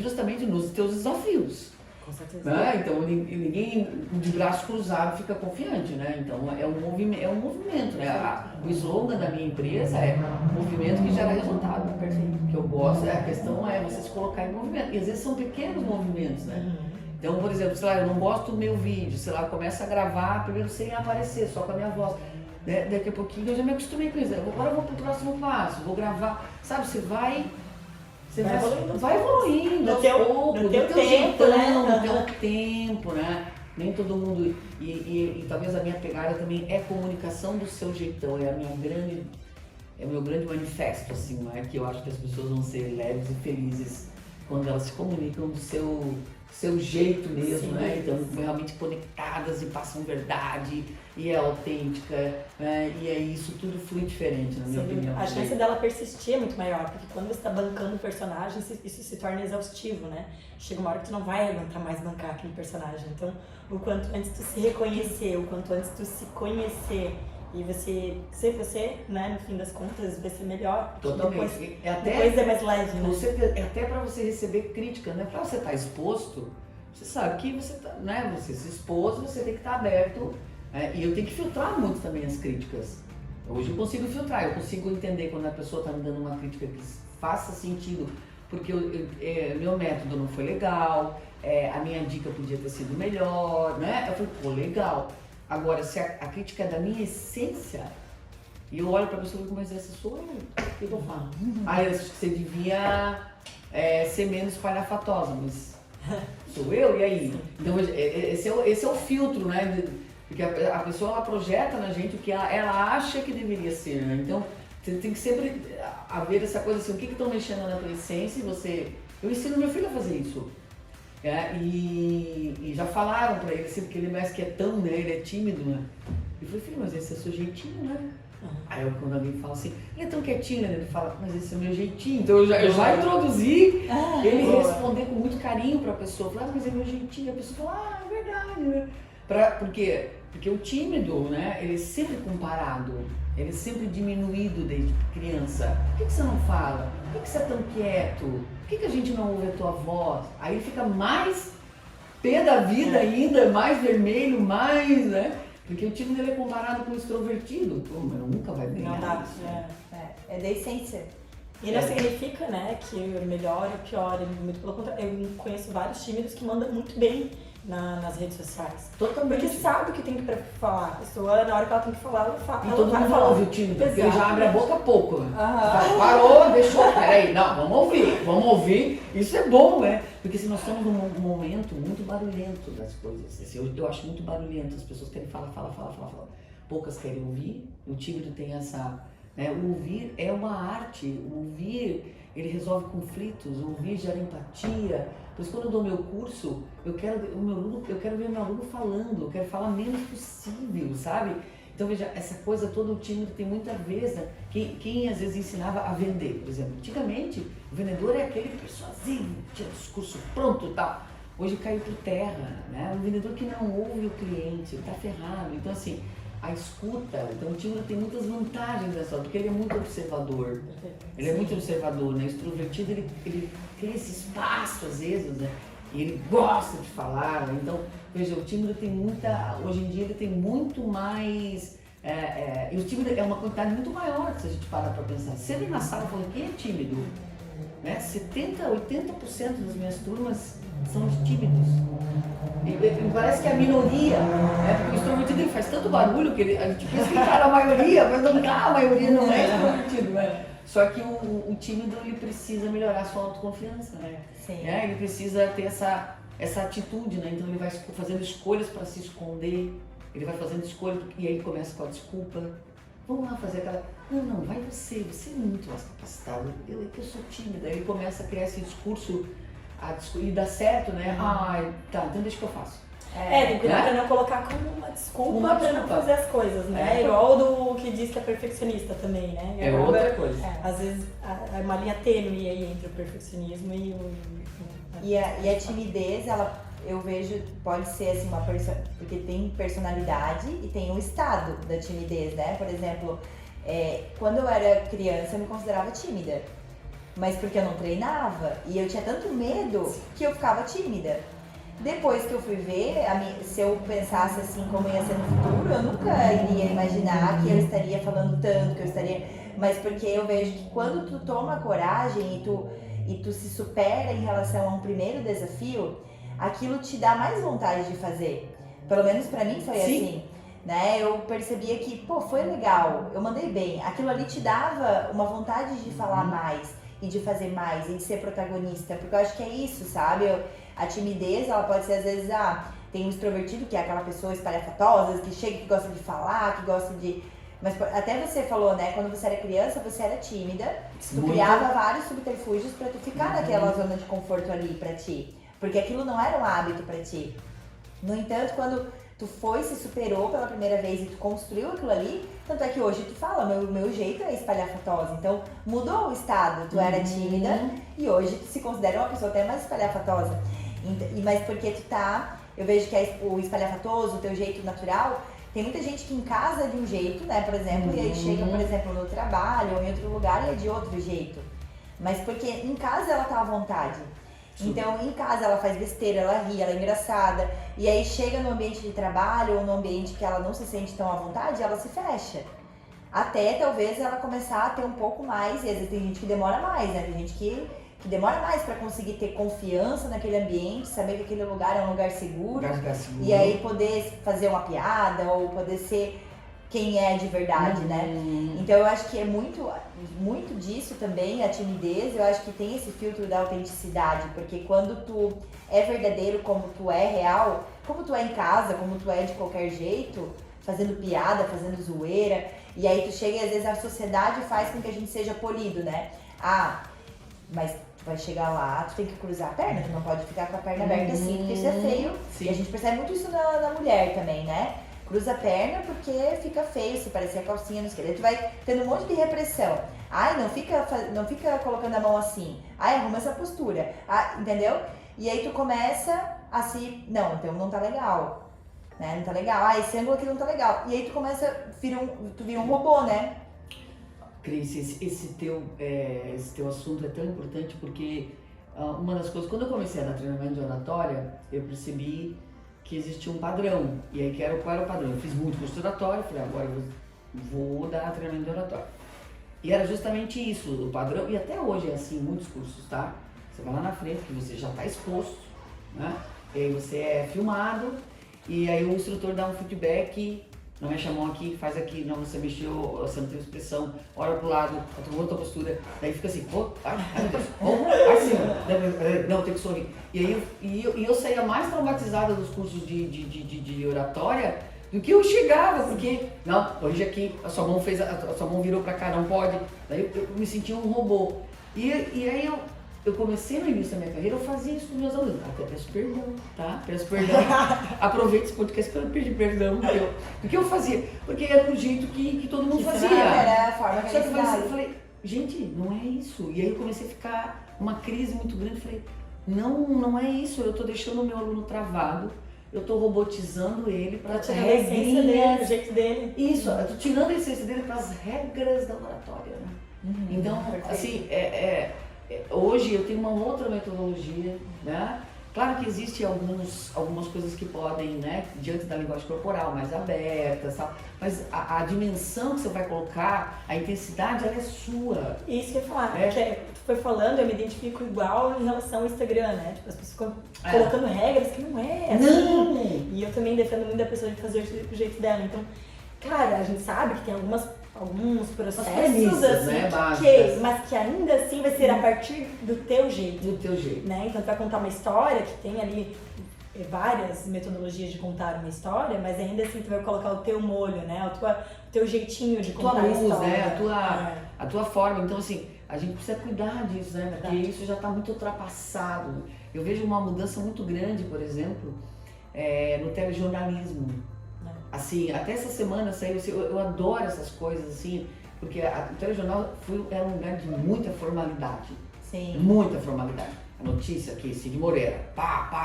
justamente nos teus desafios. Com certeza. Né? Então ninguém de braço cruzado fica confiante, né? Então é um movimento, né? O slogan da minha empresa é movimento que gera resultado. Perfeito. O que eu gosto, a questão é você se colocar em movimento. E às vezes são pequenos movimentos, né? Então, por exemplo, sei lá, eu não gosto do meu vídeo, sei lá, eu começo a gravar primeiro sem aparecer, só com a minha voz. Daqui a pouquinho eu já me acostumei com isso. Agora eu vou pro próximo passo, vou gravar. Sabe, você vai evoluindo no teu tempo, né? No teu tempo, né? Nem todo mundo... E talvez a minha pegada também é comunicação do seu jeitão, é o meu grande manifesto, assim, não é? Que eu acho que as pessoas vão ser leves e felizes quando elas se comunicam do seu jeito mesmo, sim, né? Então, realmente conectadas e passam verdade, e é autêntica, né? E aí isso tudo flui diferente, na minha opinião. A chance dela persistir é muito maior, porque quando você está bancando o personagem, isso se torna exaustivo, né? Chega uma hora que tu não vai aguentar mais bancar aquele personagem. Então, o quanto antes tu se reconhecer, o quanto antes tu se conhecer, e você ser você, né, no fim das contas, vai ser melhor. Totalmente. Depois é mais leve, né? Até para você receber crítica, né? Para você estar exposto, você sabe que você tá, né? Você se expôs, você tem que estar aberto. E eu tenho que filtrar muito também as críticas. Hoje eu consigo filtrar, eu consigo entender quando a pessoa está me dando uma crítica que faça sentido, porque meu método não foi legal, a minha dica podia ter sido melhor, né? Eu falei, pô, legal. Agora, se a crítica é da minha essência, e eu olho pra pessoa e digo, mas essa sou eu, o que eu falo? Eu acho que você devia ser menos espalhafatosa, mas sou eu, e aí? Então, esse é o filtro, né? Porque a pessoa ela projeta na gente o que ela acha que deveria ser, né? Então, você tem que sempre haver essa coisa assim, o que estão mexendo na tua essência, eu ensino meu filho a fazer isso. E já falaram pra ele, assim, porque ele é mais quietão, né? Ele é tímido, né? Eu falei, filho, mas esse é o seu jeitinho, né? Aí quando alguém fala assim, ele é tão quietinho, né? Ele fala, mas esse é o meu jeitinho. Então eu já introduzi ele responder com muito carinho pra pessoa. Falar, mas é meu jeitinho. A pessoa fala, é verdade, né? Porque o tímido, né? Ele é sempre comparado. Ele é sempre diminuído desde criança. Por que você não fala? Por que você é tão quieto? Por que a gente não ouve a tua voz? Aí ele fica mais pé da vida ainda, mais vermelho, mais, né? Porque o tímido ele é comparado com o extrovertido. Pô, mas nunca vai ganhar. Não dá. É da essência. E não significa, né, que o melhor e o pior, muito pelo contrário. Eu conheço vários tímidos que mandam muito bem nas redes sociais. Totalmente. Porque sabe o que tem que falar. A pessoa, na hora que ela tem que falar, ela fala. E todo mundo ouve o tímido, porque ele já abre a boca pouco, né? Aham. Parou, deixou, peraí, não, vamos ouvir. Isso é bom, né? Porque se nós estamos num momento muito barulhento das coisas, assim, eu acho muito barulhento, as pessoas querem falar. Poucas querem ouvir, o tímido tem essa, né? O ouvir é uma arte, o ouvir, ele resolve conflitos, o ouvir gera empatia. Por isso, quando eu dou meu curso, eu quero ver o meu aluno falando, eu quero falar menos possível, sabe? Então, veja, essa coisa toda, o tímido tem muita vez, né? Quem às vezes ensinava a vender, por exemplo. Antigamente, o vendedor é aquele persuasivo, tinha discurso pronto e tal. Hoje caiu por terra, né? O vendedor que não ouve o cliente, ele tá ferrado. Então, assim, a escuta, então o tímido tem muitas vantagens nessa, porque ele é muito observador. Ele é muito observador, né? O extrovertido, ele tem esse espaço, às vezes, né? E ele gosta de falar, né? Então, veja, o tímido tem hoje em dia ele tem muito mais, e o tímido é uma quantidade muito maior, se a gente parar para pensar. Você vem na sala falando, quem é tímido? Né? 70%, 80% das minhas turmas são de tímidos. E parece que é a minoria, né? Porque o extrovertido ele faz tanto barulho que a gente pensa que ele tá na maioria, mas não tá, a maioria não é extrovertido, né? Só que o tímido ele precisa melhorar a sua autoconfiança, né? Sim. Ele precisa ter essa atitude, né? Então ele vai fazendo escolhas para se esconder, ele vai fazendo escolhas e aí ele começa com a desculpa. Vamos lá fazer aquela. Não, vai você é muito mais capacitado, eu sou tímida. Aí ele começa a criar esse discurso e dá certo, né? Tá, então deixa que eu faço. Tem que cuidar pra não colocar como uma desculpa pra não fazer as coisas, né? Igual do que diz que é perfeccionista também, né? É outra coisa. Às vezes é uma linha tênue aí entre o perfeccionismo e o... E a timidez, eu vejo, pode ser assim, porque tem personalidade e tem o estado da timidez, né? Por exemplo, quando eu era criança eu me considerava tímida, mas porque eu não treinava e eu tinha tanto medo que eu ficava tímida. Depois que eu fui ver, se eu pensasse assim como ia ser no futuro, eu nunca iria imaginar que eu estaria falando tanto, mas porque eu vejo que quando tu toma coragem e tu se supera em relação a um primeiro desafio, aquilo te dá mais vontade de fazer. Pelo menos pra mim foi assim, né? Eu percebia que, foi legal, eu mandei bem. Aquilo ali te dava uma vontade de falar mais e de fazer mais e de ser protagonista, porque eu acho que é isso, sabe? A timidez, ela pode ser às vezes, tem um extrovertido que é aquela pessoa espalhafatosa, que chega, que gosta de falar, que gosta de... Mas até você falou, né, quando você era criança, você era tímida, tu criava vários subterfúgios pra tu ficar naquela zona de conforto ali pra ti, porque aquilo não era um hábito pra ti. No entanto, quando tu se superou pela primeira vez e tu construiu aquilo ali, tanto é que hoje tu fala, meu jeito é espalhafatosa, então mudou o estado, tu era tímida e hoje tu se considera uma pessoa até mais espalhafatosa. Mas porque eu vejo que o espalhafatoso, o teu jeito natural, tem muita gente que em casa é de um jeito, né, por exemplo, e aí chega, por exemplo, no trabalho ou em outro lugar e é de outro jeito. Mas porque em casa ela tá à vontade. Então, em casa ela faz besteira, ela ri, ela é engraçada. E aí chega no ambiente de trabalho ou no ambiente que ela não se sente tão à vontade, ela se fecha. Até talvez ela começar a ter um pouco mais, e às vezes tem gente que demora mais, né? Tem gente que demora mais pra conseguir ter confiança naquele ambiente, saber que aquele lugar é um lugar seguro. E aí poder fazer uma piada ou poder ser quem é de verdade, né? Então eu acho que é muito disso também, a timidez, eu acho que tem esse filtro da autenticidade, porque quando tu é verdadeiro como tu é real, como tu é em casa, como tu é de qualquer jeito, fazendo piada, fazendo zoeira, e aí tu chega e às vezes a sociedade faz com que a gente seja polido, né? Mas tu vai chegar lá, tu tem que cruzar a perna, tu não pode ficar com a perna aberta assim, porque isso é feio. Sim. E a gente percebe muito isso na mulher também, né? Cruza a perna porque fica feio, se parecer a calcinha no esquerdo. Tu vai tendo um monte de repressão. Não fica colocando a mão assim. Arruma essa postura. Entendeu? E aí tu começa a não, então não tá legal. Né? Não tá legal. Esse ângulo aqui não tá legal. E aí tu começa, tu vira um robô, né? Cris, esse teu assunto é tão importante porque uma das coisas, quando eu comecei a dar treinamento de oratória, eu percebi que existia um padrão. E aí, qual era o padrão? Eu fiz muito curso de oratória, falei, agora eu vou dar treinamento de oratória. E era justamente isso, o padrão, e até hoje é assim em muitos cursos, tá? Você vai lá na frente, que você já está exposto, né? E aí você é filmado, e aí o instrutor dá um feedback, não mexe a mão aqui, faz aqui, não, você mexeu, você não tem expressão, olha pro lado, outra postura, daí fica assim, assim, não, tem que sorrir. E aí eu saía mais traumatizada dos cursos de oratória, do que eu chegava, porque, não, hoje aqui, a sua mão virou pra cá, não pode. Daí eu me sentia um robô. E aí eu comecei no início da minha carreira, eu fazia isso com meus alunos. Até peço perdão, tá? Peço perdão. Aproveito esse podcast para pedir perdão. Porque eu fazia, porque era do jeito que todo mundo fazia. Era a forma que Só que eu falei, gente, não é isso. E aí eu comecei a ficar uma crise muito grande. Falei, não é isso, eu tô deixando o meu aluno travado. Eu tô robotizando ele para tirar a essência dele, o jeito dele. Isso, eu tô tirando a essência dele para as regras da oratória, né? Então, assim, hoje eu tenho uma outra metodologia, né? Claro que existem algumas coisas que podem, né, diante da linguagem corporal, mais abertas, tal, mas a dimensão que você vai colocar, a intensidade, ela é sua. Isso que eu ia falar, porque tu foi falando, eu me identifico igual em relação ao Instagram, né? Tipo, as pessoas ficam colocando regras que não é assim. Não! E eu também defendo muito a pessoa de fazer do jeito dela. Então, cara, a gente sabe que tem alguns processos, premissas, assim, né, mas que ainda assim vai ser a partir do teu jeito. Do teu jeito. Né? Então, tu vai contar uma história que tem ali várias metodologias de contar uma história, mas ainda assim tu vai colocar o teu molho, né? O teu jeitinho de contar a história. Né? A tua forma. Então, assim, a gente precisa cuidar disso, né? Porque isso já está muito ultrapassado. Eu vejo uma mudança muito grande, por exemplo, no telejornalismo. Assim, até essa semana saiu, eu adoro essas coisas, assim, porque o telejornal era um lugar de muita formalidade. Sim. Muita formalidade. A notícia aqui, Cid Moreira,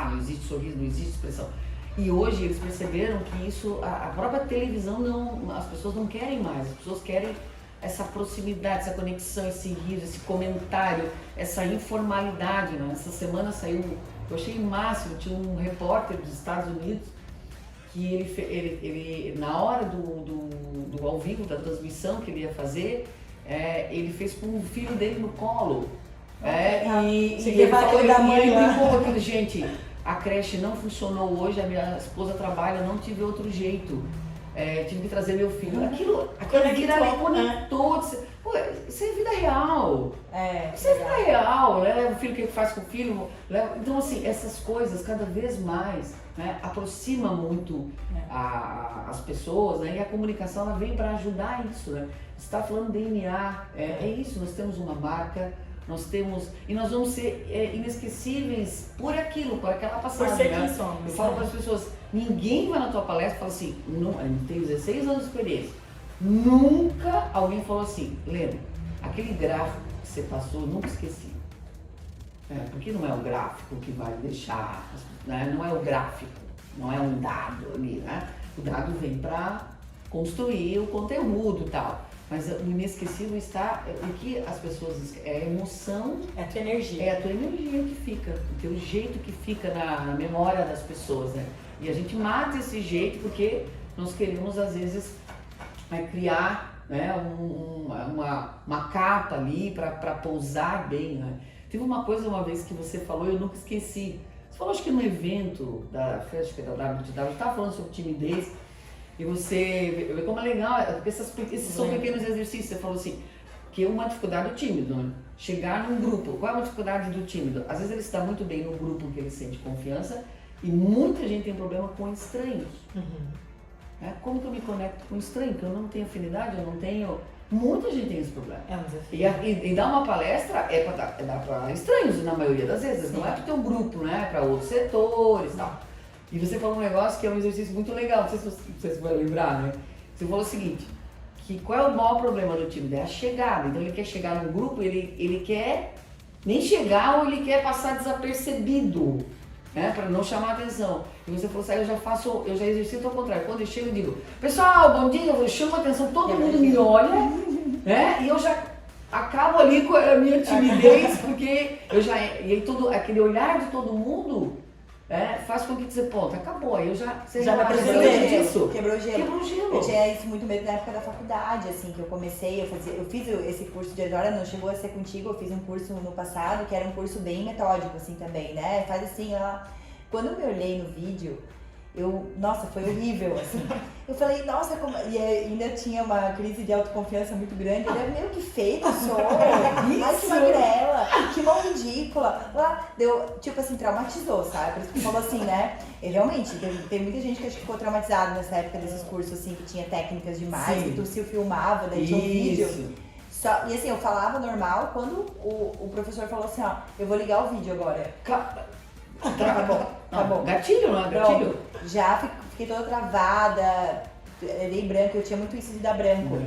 não existe sorriso, não existe expressão. E hoje eles perceberam que isso, a própria televisão, as pessoas não querem mais, as pessoas querem essa proximidade, essa conexão, esse riso, esse comentário, essa informalidade. Né? Essa semana saiu, eu achei o máximo, tinha um repórter dos Estados Unidos que ele na hora do ao vivo, da transmissão que ele ia fazer, ele fez com o filho dele no colo. E ele brincou com aquilo, gente, a creche não funcionou hoje, a minha esposa trabalha, não tive outro jeito. Tive que trazer meu filho. Aquilo conectou. Pô, isso é vida real. Isso é vida real, né? Leva o filho, o que faz com o filho. Então, assim, essas coisas cada vez mais, né, aproxima muito as pessoas, né? E a comunicação ela vem para ajudar isso, né? Você está falando DNA, é isso, nós temos uma marca, e nós vamos ser inesquecíveis por aquilo, por aquela passagem. Por ser né? quem somos. Eu falo para as pessoas, ninguém vai na tua palestra e fala assim, eu tenho 16 anos de experiência, nunca alguém falou assim, Lena, aquele gráfico que você passou, eu nunca esqueci. Porque não é o gráfico que vai deixar, né? Não é o gráfico, não é um dado ali, né? O dado vem para construir o conteúdo e tal. Mas o inesquecível está, o que as pessoas é a emoção. É a tua energia. É a tua energia que fica, o teu jeito que fica na memória das pessoas, né? E a gente mata esse jeito porque nós queremos, às vezes, criar, né, uma capa ali para pousar bem, né? Teve uma coisa uma vez que você falou, eu nunca esqueci. Você falou, acho que no evento da Festa da WTW, estava falando sobre timidez. E você vê como é legal, porque esses são pequenos exercícios. Você falou assim, que uma dificuldade do tímido, né? Chegar num grupo. Qual é a dificuldade do tímido? Às vezes ele está muito bem num grupo que ele sente confiança e muita gente tem problema com estranhos. Como que eu me conecto com estranho? Que eu não tenho afinidade, eu não tenho... Muita gente tem esse problema. É um desafio. E dar uma palestra é para estranhos, na maioria das vezes. Sim. Não é para ter um grupo, né? Para outros setores e tal. E você falou um negócio que é um exercício muito legal, não sei se vocês vão lembrar, né? Você falou o seguinte, que qual é o maior problema do tímido? É a chegada. Então ele quer chegar num grupo, ele quer nem chegar ou ele quer passar desapercebido, né? Para não chamar atenção. E você falou assim, eu já exercito ao contrário. Quando eu chego, eu digo, pessoal, bom dia, eu chamo a atenção, todo mundo me olha, né? E eu já acabo ali com a minha timidez, porque e aí aquele olhar de todo mundo faz com que dizer, ponto, acabou. Aí eu você Já vai relaxa, aprender disso. Quebrou o gelo. Quebrou o gelo. Eu tinha isso muito medo na época da faculdade, assim, que eu comecei, eu fiz esse curso de oratória, não chegou a ser contigo, eu fiz um curso no passado, que era um curso bem metódico, assim, também, né? Faz assim, ó. Quando eu me olhei no vídeo, nossa, foi horrível, assim. Eu falei, nossa, como... E ainda tinha uma crise de autoconfiança muito grande. Eu falei, meu, que feia que eu sou. Ai, que magrela, que mão ridícula. Lá, deu, tipo assim, traumatizou, sabe? Por isso que falou assim, né? E realmente, tem muita gente que acho que ficou traumatizada nessa época desses cursos, assim, que tinha técnicas demais, Sim. que tu se filmava, daí tinha um vídeo. E assim, eu falava normal, quando o professor falou assim, ó, eu vou ligar o vídeo agora. Tá bom. Gatilho, não é gatilho? Pronto. Já fiquei toda travada, dei branco, eu tinha muito isso de dar branco.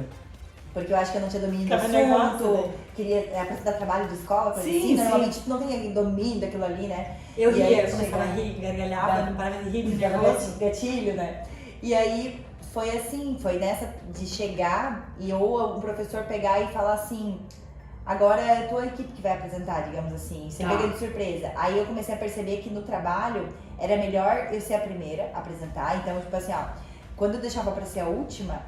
Porque eu acho que eu não tinha domínio do assunto, queria apresentar trabalho de escola, coisa assim. Normalmente tu não tem domínio daquilo ali, né? Eu ria, aí, começava a rir, gargalhava, não parava de rir, de nervoso. Gatilho, né? E aí foi assim, foi nessa de chegar e ou um professor pegar e falar assim, agora é a tua equipe que vai apresentar, digamos assim, você pega de surpresa. Aí eu comecei a perceber que no trabalho era melhor eu ser a primeira a apresentar, então tipo assim, ó, quando eu deixava pra ser a última,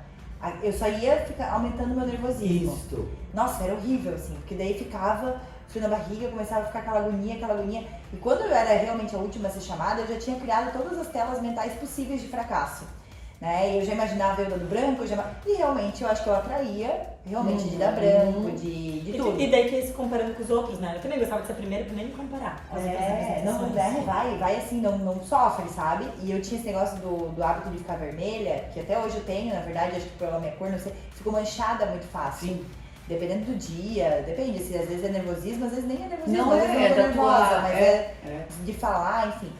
eu só ia ficar aumentando meu nervosismo. Isso. Nossa, era horrível, assim, porque daí ficava frio na barriga, começava a ficar aquela agonia. E quando eu era realmente a última a ser chamada, eu já tinha criado todas as telas mentais possíveis de fracasso. Né? Eu já imaginava eu dando branco, e realmente eu acho que eu atraía, realmente, de dar branco, de tudo. E daí que ia se comparando com os outros, né? Eu também gostava de ser a primeira pra nem me comparar. Vai assim, não sofre, sabe? E eu tinha esse negócio do hábito de ficar vermelha, que até hoje eu tenho, na verdade, acho que pela minha cor, não sei, fico manchada muito fácil. Sim. Dependendo do dia, depende, se às vezes é nervosismo, às vezes nem é nervosismo, Não às vezes não tô nervosa, mas de falar, enfim.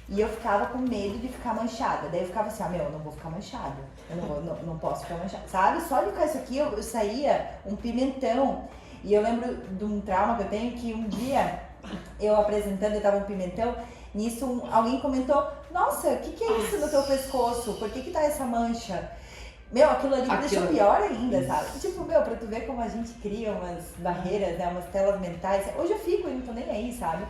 E eu ficava com medo de ficar manchada. Daí eu ficava assim, eu não vou ficar manchada. Eu não posso ficar manchada. Sabe? Só de ficar isso aqui, eu saía um pimentão. E eu lembro de um trauma que eu tenho, que um dia, eu apresentando, eu tava um pimentão, nisso alguém comentou, nossa, o que é isso no teu pescoço? Por que tá essa mancha? Meu, aquilo ali me deixou pior ainda, sabe? Tipo, pra tu ver como a gente cria umas barreiras, né? Umas telas mentais. Hoje eu fico e não tô nem aí, sabe?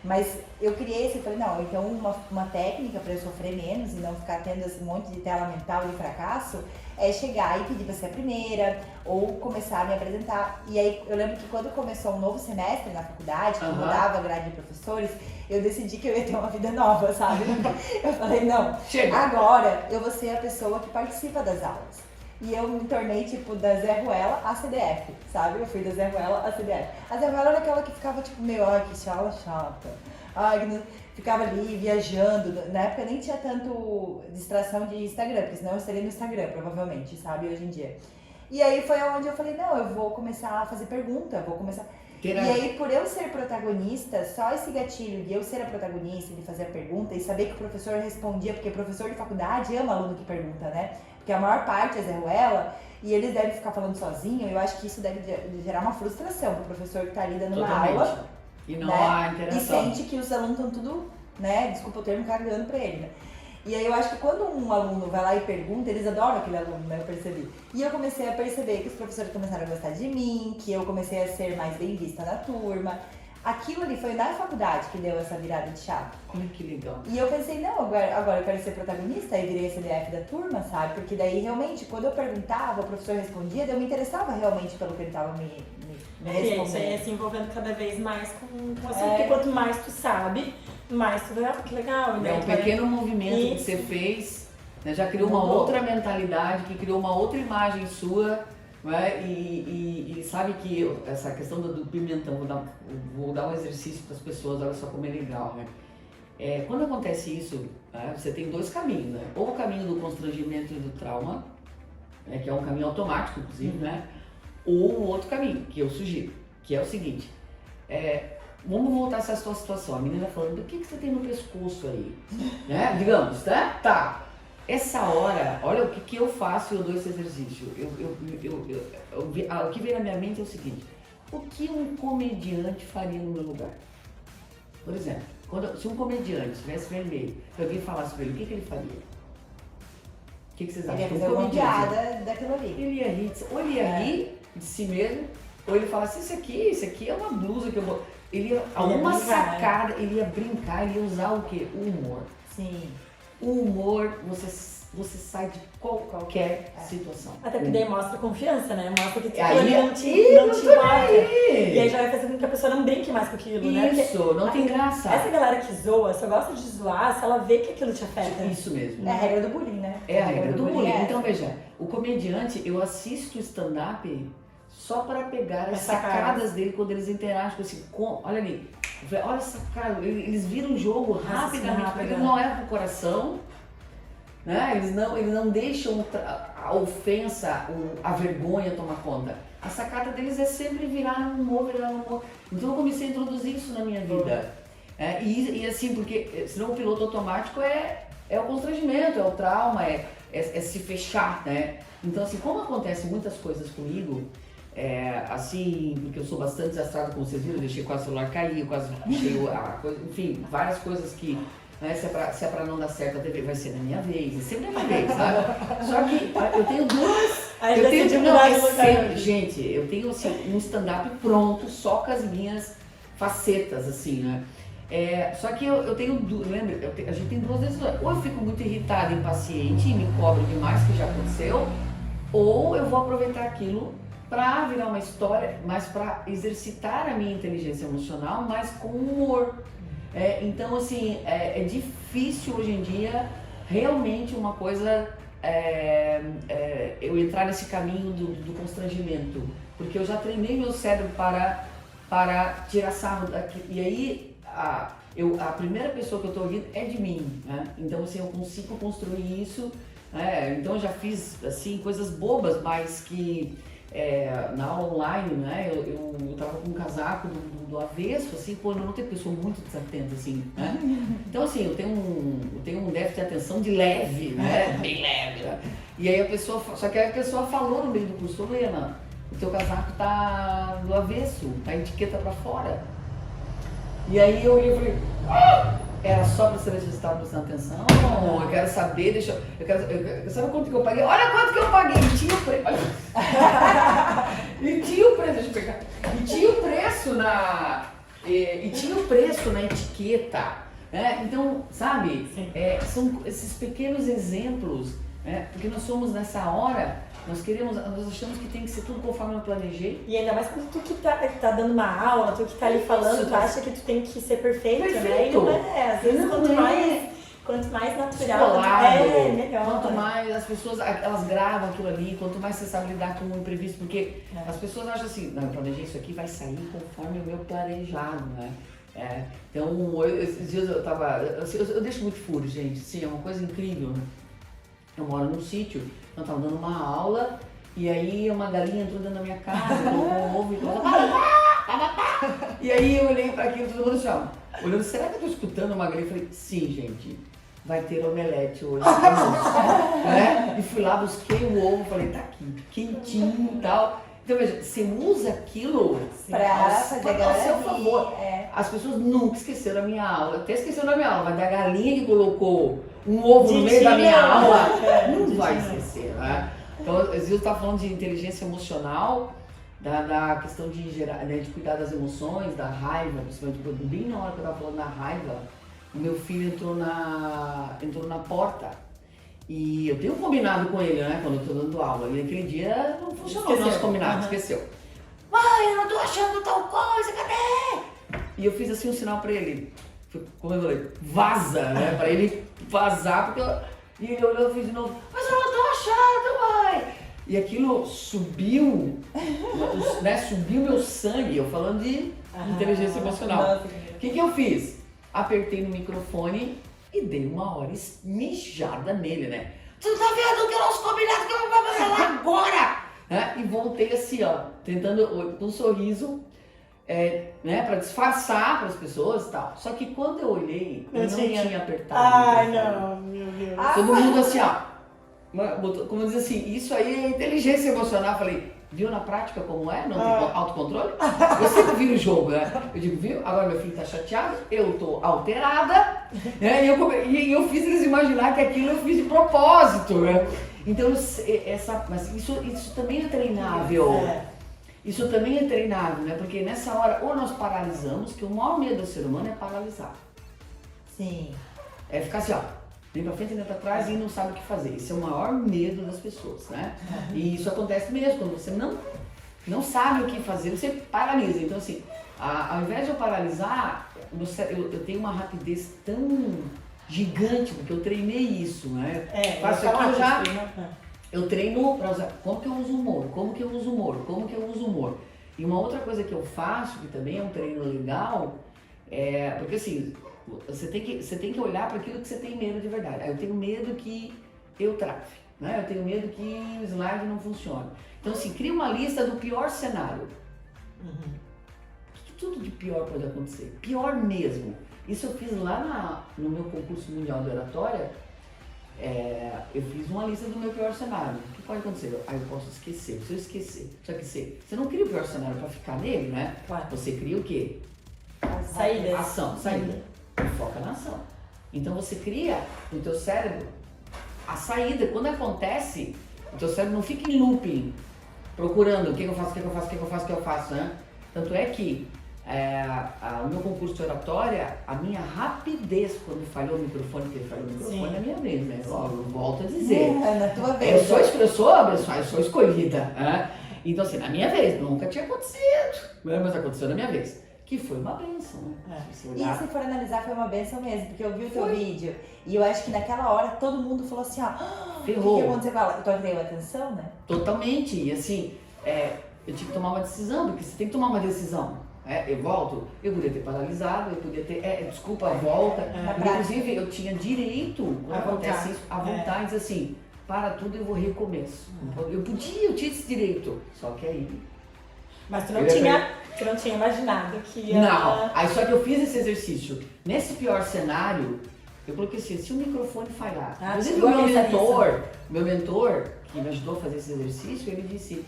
Mas eu criei esse, eu falei, não, então uma técnica para eu sofrer menos e não ficar tendo esse monte de tela mental de fracasso é chegar e pedir para ser a primeira ou começar a me apresentar. E aí eu lembro que quando começou um novo semestre na faculdade, que mudava a grade de professores, eu decidi que eu ia ter uma vida nova, sabe? Eu falei, não, agora eu vou ser a pessoa que participa das aulas. E eu me tornei, tipo, da Zé Ruela a CDF, sabe? Eu fui da Zé Ruela a CDF. A Zé Ruela era aquela que ficava, tipo, meio, ai, que aula chata. Ai, que não... Ficava ali, viajando. Na época nem tinha tanto distração de Instagram, porque senão eu estaria no Instagram, provavelmente, sabe? Hoje em dia. E aí foi onde eu falei, não, eu vou começar a fazer pergunta, vou começar... E aí, por eu ser protagonista, só esse gatilho de eu ser a protagonista, de fazer a pergunta e saber que o professor respondia, porque professor de faculdade ama aluno que pergunta, né? Porque a maior parte é Zé Ruela e eles devem ficar falando sozinho, eu acho que isso deve gerar uma frustração pro professor que tá ali dando uma aula. E não há interação. E sente que os alunos estão tudo, né, desculpa o termo, cagando pra ele, né? E aí eu acho que quando um aluno vai lá e pergunta, eles adoram aquele aluno, né, eu percebi. E eu comecei a perceber que os professores começaram a gostar de mim, que eu comecei a ser mais bem vista na turma. Aquilo ali foi na faculdade que deu essa virada de chave. Olha que legal. E eu pensei, não, agora eu quero ser protagonista, aí virei a CDF da turma, sabe? Porque daí realmente, quando eu perguntava, o professor respondia, eu me interessava realmente pelo que ele estava me respondendo. Isso aí é se envolvendo cada vez mais com o assunto, porque quanto mais tu sabe, mais tu vai, que legal. É um pequeno movimento que você fez, né, já criou uma outra mentalidade, que criou uma outra imagem sua, né? E sabe que essa questão do pimentão, vou dar um exercício para as pessoas, olha só como é legal, né? Quando acontece isso, né, você tem dois caminhos, né? Ou o caminho do constrangimento e do trauma, né, que é um caminho automático, inclusive, né? Ou o outro caminho, que eu sugiro, que é o seguinte, vamos voltar a essa tua situação, a menina falando, o que você tem no pescoço aí? Né? Digamos, né? Tá. Essa hora, olha o que eu faço e eu dou esse exercício. O que vem na minha mente é o seguinte, o que um comediante faria no meu lugar? Por exemplo, se um comediante estivesse vermelho, se alguém falasse pra ele, o que ele faria? O que vocês acham? Ele ia fazer uma piada daquilo ali. Ele ia rir, ou ele ia rir de si mesmo, Ou ele fala assim, isso aqui é uma blusa que eu vou... Alguma brincar, sacada, ele ia brincar, ele ia usar o quê? O humor. Sim. O humor, você sai de qualquer situação. Até porque daí mostra confiança, né? Mostra que Aí, não te mata. E aí aí. já vai fazer com que a pessoa não brinque mais com aquilo, né? Porque Isso, não tem graça. essa galera que zoa, só gosta de zoar se ela vê que aquilo te afeta. Isso mesmo. É a regra do bullying, né? É a regra do bullying. é. Então, veja, o comediante, eu assisto stand-up só para pegar as As sacadas. sacadas dele quando eles interagem com assim, olha ali, olha a sacada, eles viram o jogo rapidamente, porque eles não levam pro coração, né? Eles não deixam a ofensa, a vergonha tomar conta. A sacada deles é sempre virar um humor. Então eu comecei a introduzir isso na minha vida. E assim, porque senão o piloto automático é o constrangimento, é o trauma, é se fechar, né? Então assim, como acontece muitas coisas comigo, assim, porque eu sou bastante desastrada, como vocês viram, eu deixei quase o celular cair, eu quase deixei a coisa, enfim, várias coisas que, né, se é pra não dar certo a TV, vai ser na minha vez, é sempre na minha vez, sabe? Só que eu tenho duas... Aí eu já tenho, se não, mudar é de lugar. sempre, gente, eu tenho assim, um stand-up pronto, só com as minhas facetas, assim, né? Só que eu tenho, lembra, a gente tem duas decisões, ou eu fico muito irritada, impaciente e me cobro demais, que já aconteceu, ou eu vou aproveitar aquilo para virar uma história, mas para exercitar a minha inteligência emocional, mas com humor. Então, assim, é difícil hoje em dia realmente uma coisa, eu entrar nesse caminho do constrangimento, porque eu já treinei meu cérebro para tirar sarro daqui. E aí, a primeira pessoa que eu estou ouvindo é de mim, né? Então, assim, eu consigo construir isso. Então, eu já fiz, assim, coisas bobas, mas que... na aula online, né, eu tava com um casaco do avesso, assim, pô, eu não tenho pessoa muito desatenta, assim, né? Então, assim, eu tenho um déficit de atenção de leve, né, bem leve, né? E aí só que aí a pessoa falou no meio do curso, Lena, o teu casaco tá do avesso, a etiqueta pra fora. E aí eu olhei e falei, era só pra saber se você estava prestando atenção, eu quero saber, sabe quanto que eu paguei? Olha quanto que eu paguei, e tinha o preço, deixa eu pegar, e tinha o preço na etiqueta, né? Então, sabe, são esses pequenos exemplos, né? Porque nós somos nessa hora, nós achamos que tem que ser tudo conforme eu planejei. E ainda mais quando tu que tá dando uma aula, tu que tá ali falando, tu acha que tu tem que ser perfeito, né? E não é. Às vezes quanto mais natural, melhor. Quanto mais as pessoas, elas gravam aquilo ali, quanto mais você sabe lidar com o imprevisto, porque as pessoas acham assim, não, eu planejei isso aqui, vai sair conforme o meu planejado, né? Então, esses dias eu deixo muito furo, gente, sim, é uma coisa incrível, né? Eu moro num sítio, eu tava dando uma aula e aí uma galinha entrou dentro da minha casa, colocou um ovo e tudo. E aí eu olhei pra aquilo, todo mundo assim, ó, olhando, será que eu tô escutando uma galinha? Eu falei, sim, gente, vai ter omelete hoje, né? E fui lá, busquei o ovo, falei, tá aqui, quentinho e tal. Então veja, você usa aquilo pra fazer ao seu favor. As pessoas nunca esqueceram a minha aula, até esqueceram da minha aula, mas da galinha que colocou um ovo no meio da minha aula, não vai esquecer, né? Então, às vezes eu estava falando de inteligência emocional, da questão de gerar, né, de cuidar das emoções, da raiva, principalmente bem na hora que eu estava falando da raiva, o meu filho entrou na porta. E eu tenho combinado com ele, né, quando eu tô dando aula, e naquele dia não funcionou o nosso combinado, esqueceu. Mãe, eu não tô achando tal coisa, cadê? E eu fiz assim um sinal pra ele, como eu falei, vaza, né, pra ele vazar, porque e ele olhou e fez de novo, mas eu não tô achando, mãe. E aquilo subiu, né, subiu meu sangue, eu falando de inteligência emocional. O que eu fiz? Apertei no microfone e dei uma hora mijada nele, né? Tu tá vendo que é o nosso combinado que eu vou fazer lá agora? Né? E voltei assim, ó, tentando, com um sorriso, né, pra disfarçar pras pessoas e tal. Só que quando eu olhei, eu não tinha apertado. Ai, não, meu Deus. Todo mundo assim, ó, como eu diz assim, isso aí é inteligência emocional. Eu falei, viu na prática como é? Não tem autocontrole? Eu sempre vi o jogo, né? Eu digo, viu? Agora meu filho tá chateado, eu tô alterada, né? E eu fiz eles imaginar que aquilo eu fiz de propósito, né? Então, mas isso também é treinável. Isso também é treinável, né? Porque nessa hora, ou nós paralisamos, que o maior medo do ser humano é paralisar. Sim. É ficar assim, ó, nem pra frente, nem pra trás e não sabe o que fazer. Esse é o maior medo das pessoas, né? E isso acontece mesmo, quando você não sabe o que fazer, você paralisa. Então, assim, ao invés de eu paralisar, eu tenho uma rapidez tão gigante, porque eu treinei isso, né? Faço aqui, eu já... Eu treino para usar, como que eu uso humor, como que eu uso humor, como que eu uso humor. E uma outra coisa que eu faço, que também é um treino legal, porque assim, você tem que olhar para aquilo que você tem medo de verdade. Aí eu tenho medo que eu trave, né? Eu tenho medo que o slide não funcione. Então assim, cria uma lista do pior cenário. Tudo de pior pode acontecer, pior mesmo. Isso eu fiz lá no meu concurso mundial de oratória. Eu fiz uma lista do meu pior cenário. O que pode acontecer? Aí eu posso esquecer. Se eu esquecer, só que você não cria o pior cenário para ficar nele, né? Claro. Você cria o quê? Saída. Ação, saída. E foca na ação. Então você cria no teu cérebro a saída. Quando acontece, o teu cérebro não fica em looping, procurando o que eu faço, né? Tanto é que o meu concurso de oratória, a minha rapidez quando falhou o microfone, é a minha vez, né? Logo, eu volto a dizer. É na tua vez. Eu sou escolhida. Né? Então, assim, na minha vez, nunca tinha acontecido. Mas aconteceu na minha vez. Que foi uma bênção, né? E se for analisar, foi uma bênção mesmo, porque eu vi o teu vídeo e eu acho que naquela hora todo mundo falou assim, ó, ferrou. O que aconteceu com ela? Tu atraiu atenção, né? Totalmente. E assim, eu tive que tomar uma decisão, porque você tem que tomar uma decisão. Eu volto, eu podia ter paralisado, eu podia ter, desculpa, a volta. Inclusive, eu tinha direito, quando acontece isso, a voltar e dizer assim, para tudo, eu vou recomeço. Eu tinha esse direito, só que aí... Mas tu não tinha imaginado que ia... Não, aí só que eu fiz esse exercício. Nesse pior cenário, eu coloquei assim, se o microfone falhar... Inclusive, o meu mentor, que me ajudou a fazer esse exercício, ele disse...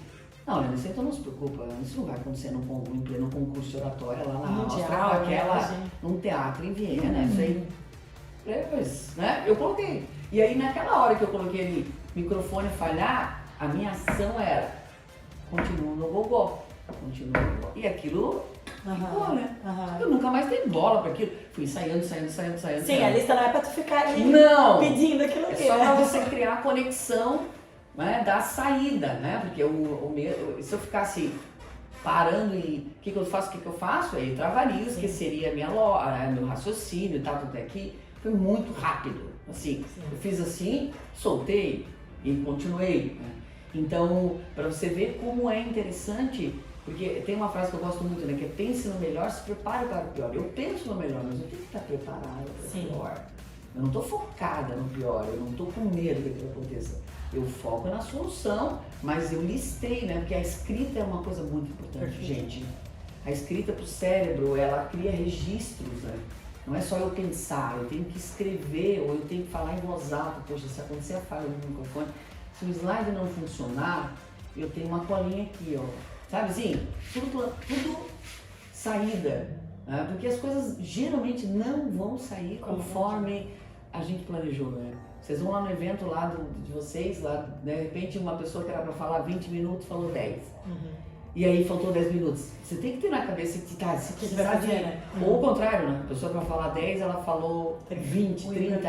Não, Leandro, então não se preocupa, isso não vai acontecer em pleno concurso de oratória lá na Áustria, num teatro em Viena, isso aí. Mas, né, eu coloquei. E aí naquela hora que eu coloquei ali, microfone falhar, a minha ação era, continua no gogó, E aquilo ficou, né? Eu nunca mais dei bola para aquilo. Fui ensaiando. Sim, a lista não é para tu ficar ali pedindo aquilo que é. Só para você criar a conexão, né, da saída, né? Porque se eu ficasse parando e o que eu faço? Aí travaria, esqueceria meu raciocínio e tal, tudo aqui. Foi muito rápido, assim. Eu fiz assim, soltei e continuei. Né? Então, para você ver como é interessante, porque tem uma frase que eu gosto muito, né? Que é pense no melhor, se prepare para o pior. Eu penso no melhor, mas eu tenho que estar preparada para o pior. Eu não estou focada no pior, eu não estou com medo que aquilo aconteça. Eu foco na solução, mas eu listei, né? Porque a escrita é uma coisa muito importante, gente. A escrita para o cérebro, ela cria registros, né? Não é só eu pensar, eu tenho que escrever ou eu tenho que falar em voz alta. Poxa, se acontecer a falha no microfone, se o slide não funcionar, eu tenho uma colinha aqui, ó. Sabe assim? Tudo saída. Né? Porque as coisas geralmente não vão sair conforme a gente planejou, né? Vocês vão lá no evento lá de vocês, lá, de repente uma pessoa que era para falar 20 minutos falou 10. E aí faltou 10 minutos. Você tem que ter na cabeça que se precisar de... Né? Ou o contrário, né? A pessoa para falar 10, ela falou 20, 30,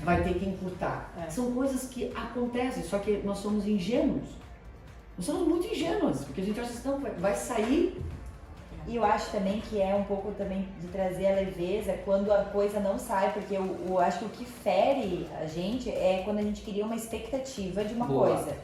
vai ter que encurtar. São coisas que acontecem, só que nós somos ingênuos. Nós somos muito ingênuos, porque a gente acha que não, vai sair. E eu acho também que é um pouco também de trazer a leveza quando a coisa não sai, porque eu acho que o que fere a gente é quando a gente cria uma expectativa de uma coisa.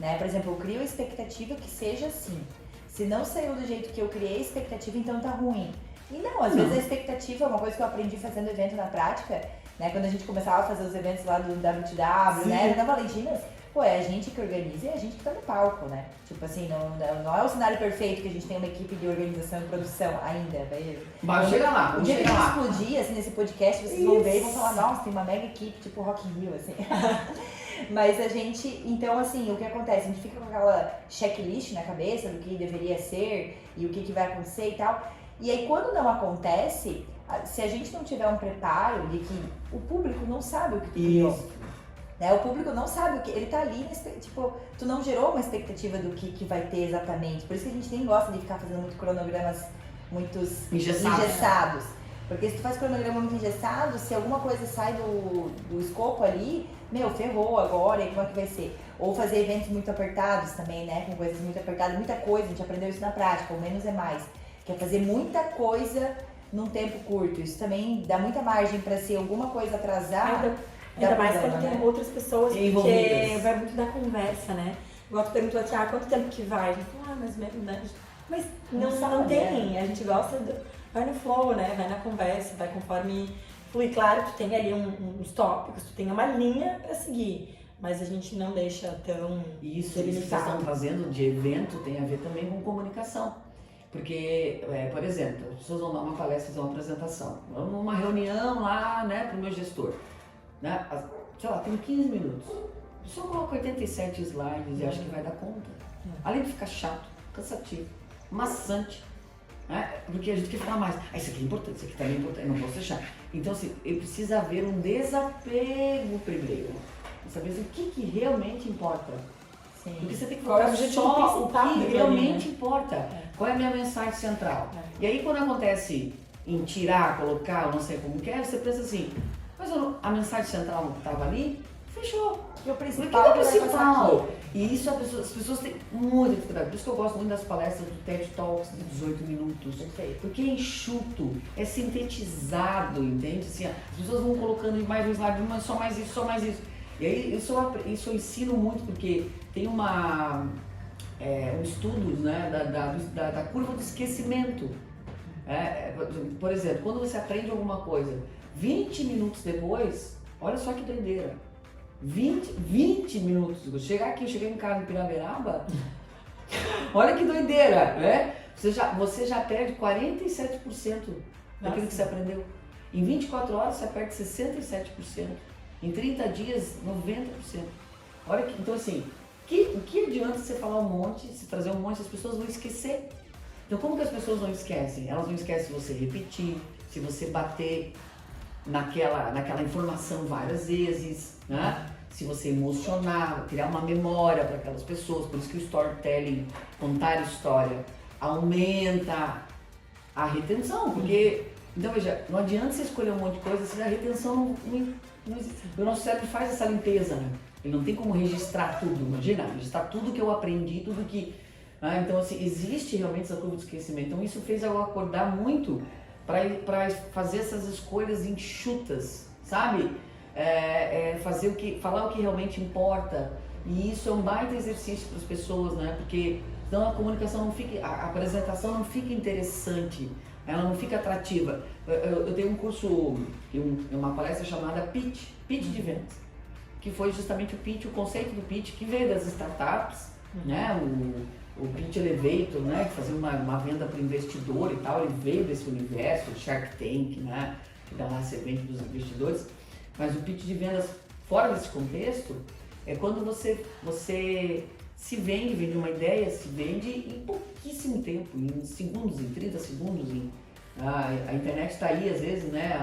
Né? Por exemplo, eu crio a expectativa que seja assim. Se não saiu do jeito que eu criei a expectativa, então tá ruim. E não, às vezes a expectativa é uma coisa que eu aprendi fazendo evento na prática, né? Quando a gente começava a fazer os eventos lá do WTW, né? Da Valentinas, pô, é a gente que organiza e é a gente que tá no palco, né? Tipo assim, não é o cenário perfeito que a gente tem uma equipe de organização e produção ainda. Mas chega lá, o dia que a gente explodir, assim, nesse podcast, vocês vão ver e vão falar, nossa, tem uma mega equipe, tipo Rock in Rio, assim. Mas a gente, então assim, o que acontece? A gente fica com aquela checklist na cabeça do que deveria ser e o que vai acontecer e tal. E aí quando não acontece, se a gente não tiver um preparo de que o público não sabe o que tu criou. né? O público não sabe o que, ele tá ali, tipo, tu não gerou uma expectativa do que vai ter exatamente. Por isso que a gente nem gosta de ficar fazendo muito cronogramas engessados. Porque se tu faz cronograma muito engessado, se alguma coisa sai do escopo ali, ferrou agora, e como é que vai ser? Ou fazer eventos muito apertados também, né? Com coisas muito apertadas, muita coisa, a gente aprendeu isso na prática, o menos é mais. Que é fazer muita coisa num tempo curto. Isso também dá muita margem para se alguma coisa atrasar. Ainda mais quando tem outras pessoas, porque vai muito da conversa, né? Igual tu perguntou aqui, quanto tempo que vai? A gente fala, mas não tem, a gente gosta vai no flow, né? Vai na conversa, vai conforme flui. Claro, tu tem ali uns tópicos, tu tem uma linha pra seguir, mas a gente não deixa tão isso que vocês estão trazendo de evento tem a ver também com comunicação. Porque, por exemplo, as pessoas vão dar uma palestra, fazer uma apresentação, vamos numa reunião lá, né, pro meu gestor, né? Sei lá, tem 15 minutos. A pessoa coloca 87 slides e acha que vai dar conta. Além de ficar chato, cansativo, maçante, né? Porque a gente quer falar mais. Isso aqui é importante, isso aqui também é importante, eu não posso deixar. Então, assim, precisa haver um desapego primeiro. Saber o que realmente importa. Sim. Porque você tem que focar só o que realmente importa. Qual é a minha mensagem central? E aí, quando acontece em tirar, colocar, eu não sei como que é, você pensa assim, mas a mensagem central que estava ali, fechou. E o principal é o principal. E isso as pessoas têm muita dificuldade. Por isso que eu gosto muito das palestras do TED Talks de 18 minutos. Perfeito. Porque é enxuto, é sintetizado, entende? Assim, as pessoas vão colocando mais um slide, mas só mais isso, só mais isso. E aí isso eu ensino muito, porque tem um estudo, né, da curva do esquecimento. Por exemplo, quando você aprende alguma coisa, 20 minutos depois, olha só que doideira. 20 minutos. Eu cheguei em casa em Piraveraba, olha que doideira, né? Você já perde 47% daquilo que você aprendeu. Em 24 horas você perde 67%. Em 30 dias, 90%. Olha que, então assim, o que adianta você falar um monte, se trazer um monte, as pessoas vão esquecer. Então como que as pessoas não esquecem? Elas não esquecem se você repetir, se você bater naquela informação várias vezes, né? Se você emocionar, criar uma memória para aquelas pessoas. Por isso que o storytelling, contar história, aumenta a retenção. Porque, então veja, não adianta você escolher um monte de coisa se a retenção não existe. O nosso cérebro faz essa limpeza, né? Ele não tem como registrar tudo, imagina, registrar tudo que eu aprendi, tudo que... Então, assim, existe realmente essa curva de esquecimento. Então, isso fez eu acordar muito para fazer essas escolhas enxutas, sabe? Falar o que realmente importa. E isso é um baita exercício para as pessoas, né? Porque senão a comunicação não fica, a apresentação não fica interessante, ela não fica atrativa. Eu tenho um curso, uma palestra chamada Pitch de vendas, que foi justamente o conceito do pitch que veio das startups, né? O Pitch Elevator, né? Que fazia uma venda para o investidor e tal, ele veio desse universo, o Shark Tank, né? Que dá lá servente dos investidores. Mas o pitch de vendas fora desse contexto é quando você se vende uma ideia, se vende em pouquíssimo tempo, em segundos, em 30 segundos. A internet está aí, às vezes, né?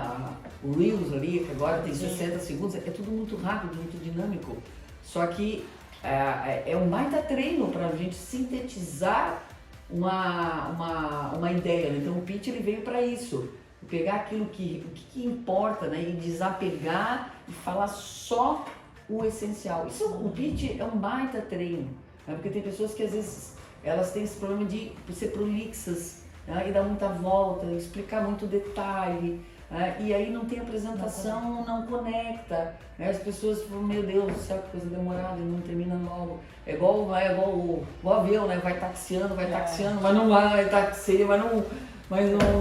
O Reels ali, que agora tem 60 segundos, é tudo muito rápido, muito dinâmico. Só que é um baita treino para a gente sintetizar uma ideia, né? Então o pitch ele veio para isso. Pegar aquilo que importa, né, e desapegar e falar só o essencial. O pitch é um baita treino, né, porque tem pessoas que às vezes elas têm esse problema de ser prolixas, né, e dar muita volta, explicar muito detalhe, né, e aí não tem apresentação, não conecta, né, as pessoas falam, meu Deus do céu, que coisa demorada, não termina logo. É igual o avião, né, vai taxiando, mas não vai, taxia, mas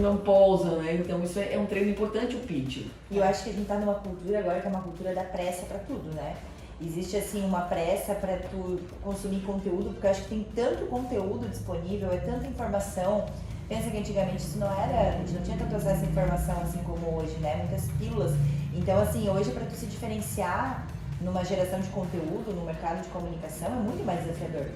não pousa, né? Então isso é um treino importante, o pitch. E eu acho que a gente tá numa cultura agora que é uma cultura da pressa para tudo, né? Existe assim uma pressa para tu consumir conteúdo, porque eu acho que tem tanto conteúdo disponível, é tanta informação. Pensa que antigamente isso não era, a gente não tinha tanto acesso à informação assim como hoje, né? Muitas pílulas. Então assim, hoje para tu se diferenciar numa geração de conteúdo, no mercado de comunicação, é muito mais desafiador.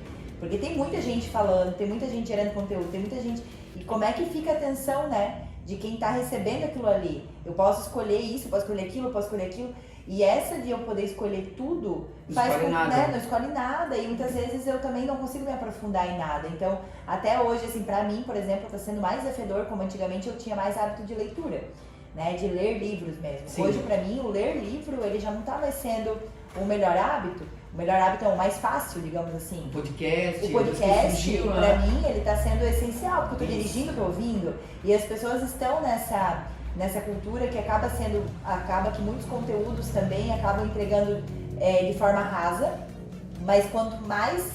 Porque tem muita gente falando, tem muita gente gerando conteúdo, tem muita gente... E como é que fica a atenção, né, de quem está recebendo aquilo ali? Eu posso escolher isso, eu posso escolher aquilo, E essa de eu poder escolher tudo faz com que, né, não escolhe nada. E muitas vezes eu também não consigo me aprofundar em nada. Então, até hoje, assim, pra mim, por exemplo, tá sendo mais desafiador, como antigamente eu tinha mais hábito de leitura, né? De ler livros mesmo. Sim. Hoje, pra mim, o ler livro, ele já não tá mais sendo o melhor hábito. O melhor hábito é o mais fácil, digamos assim. O podcast, pra mim, ele tá sendo essencial, porque eu tô dirigindo, tô ouvindo. E as pessoas estão nessa cultura que acaba que muitos conteúdos também acabam entregando de forma rasa, mas quanto mais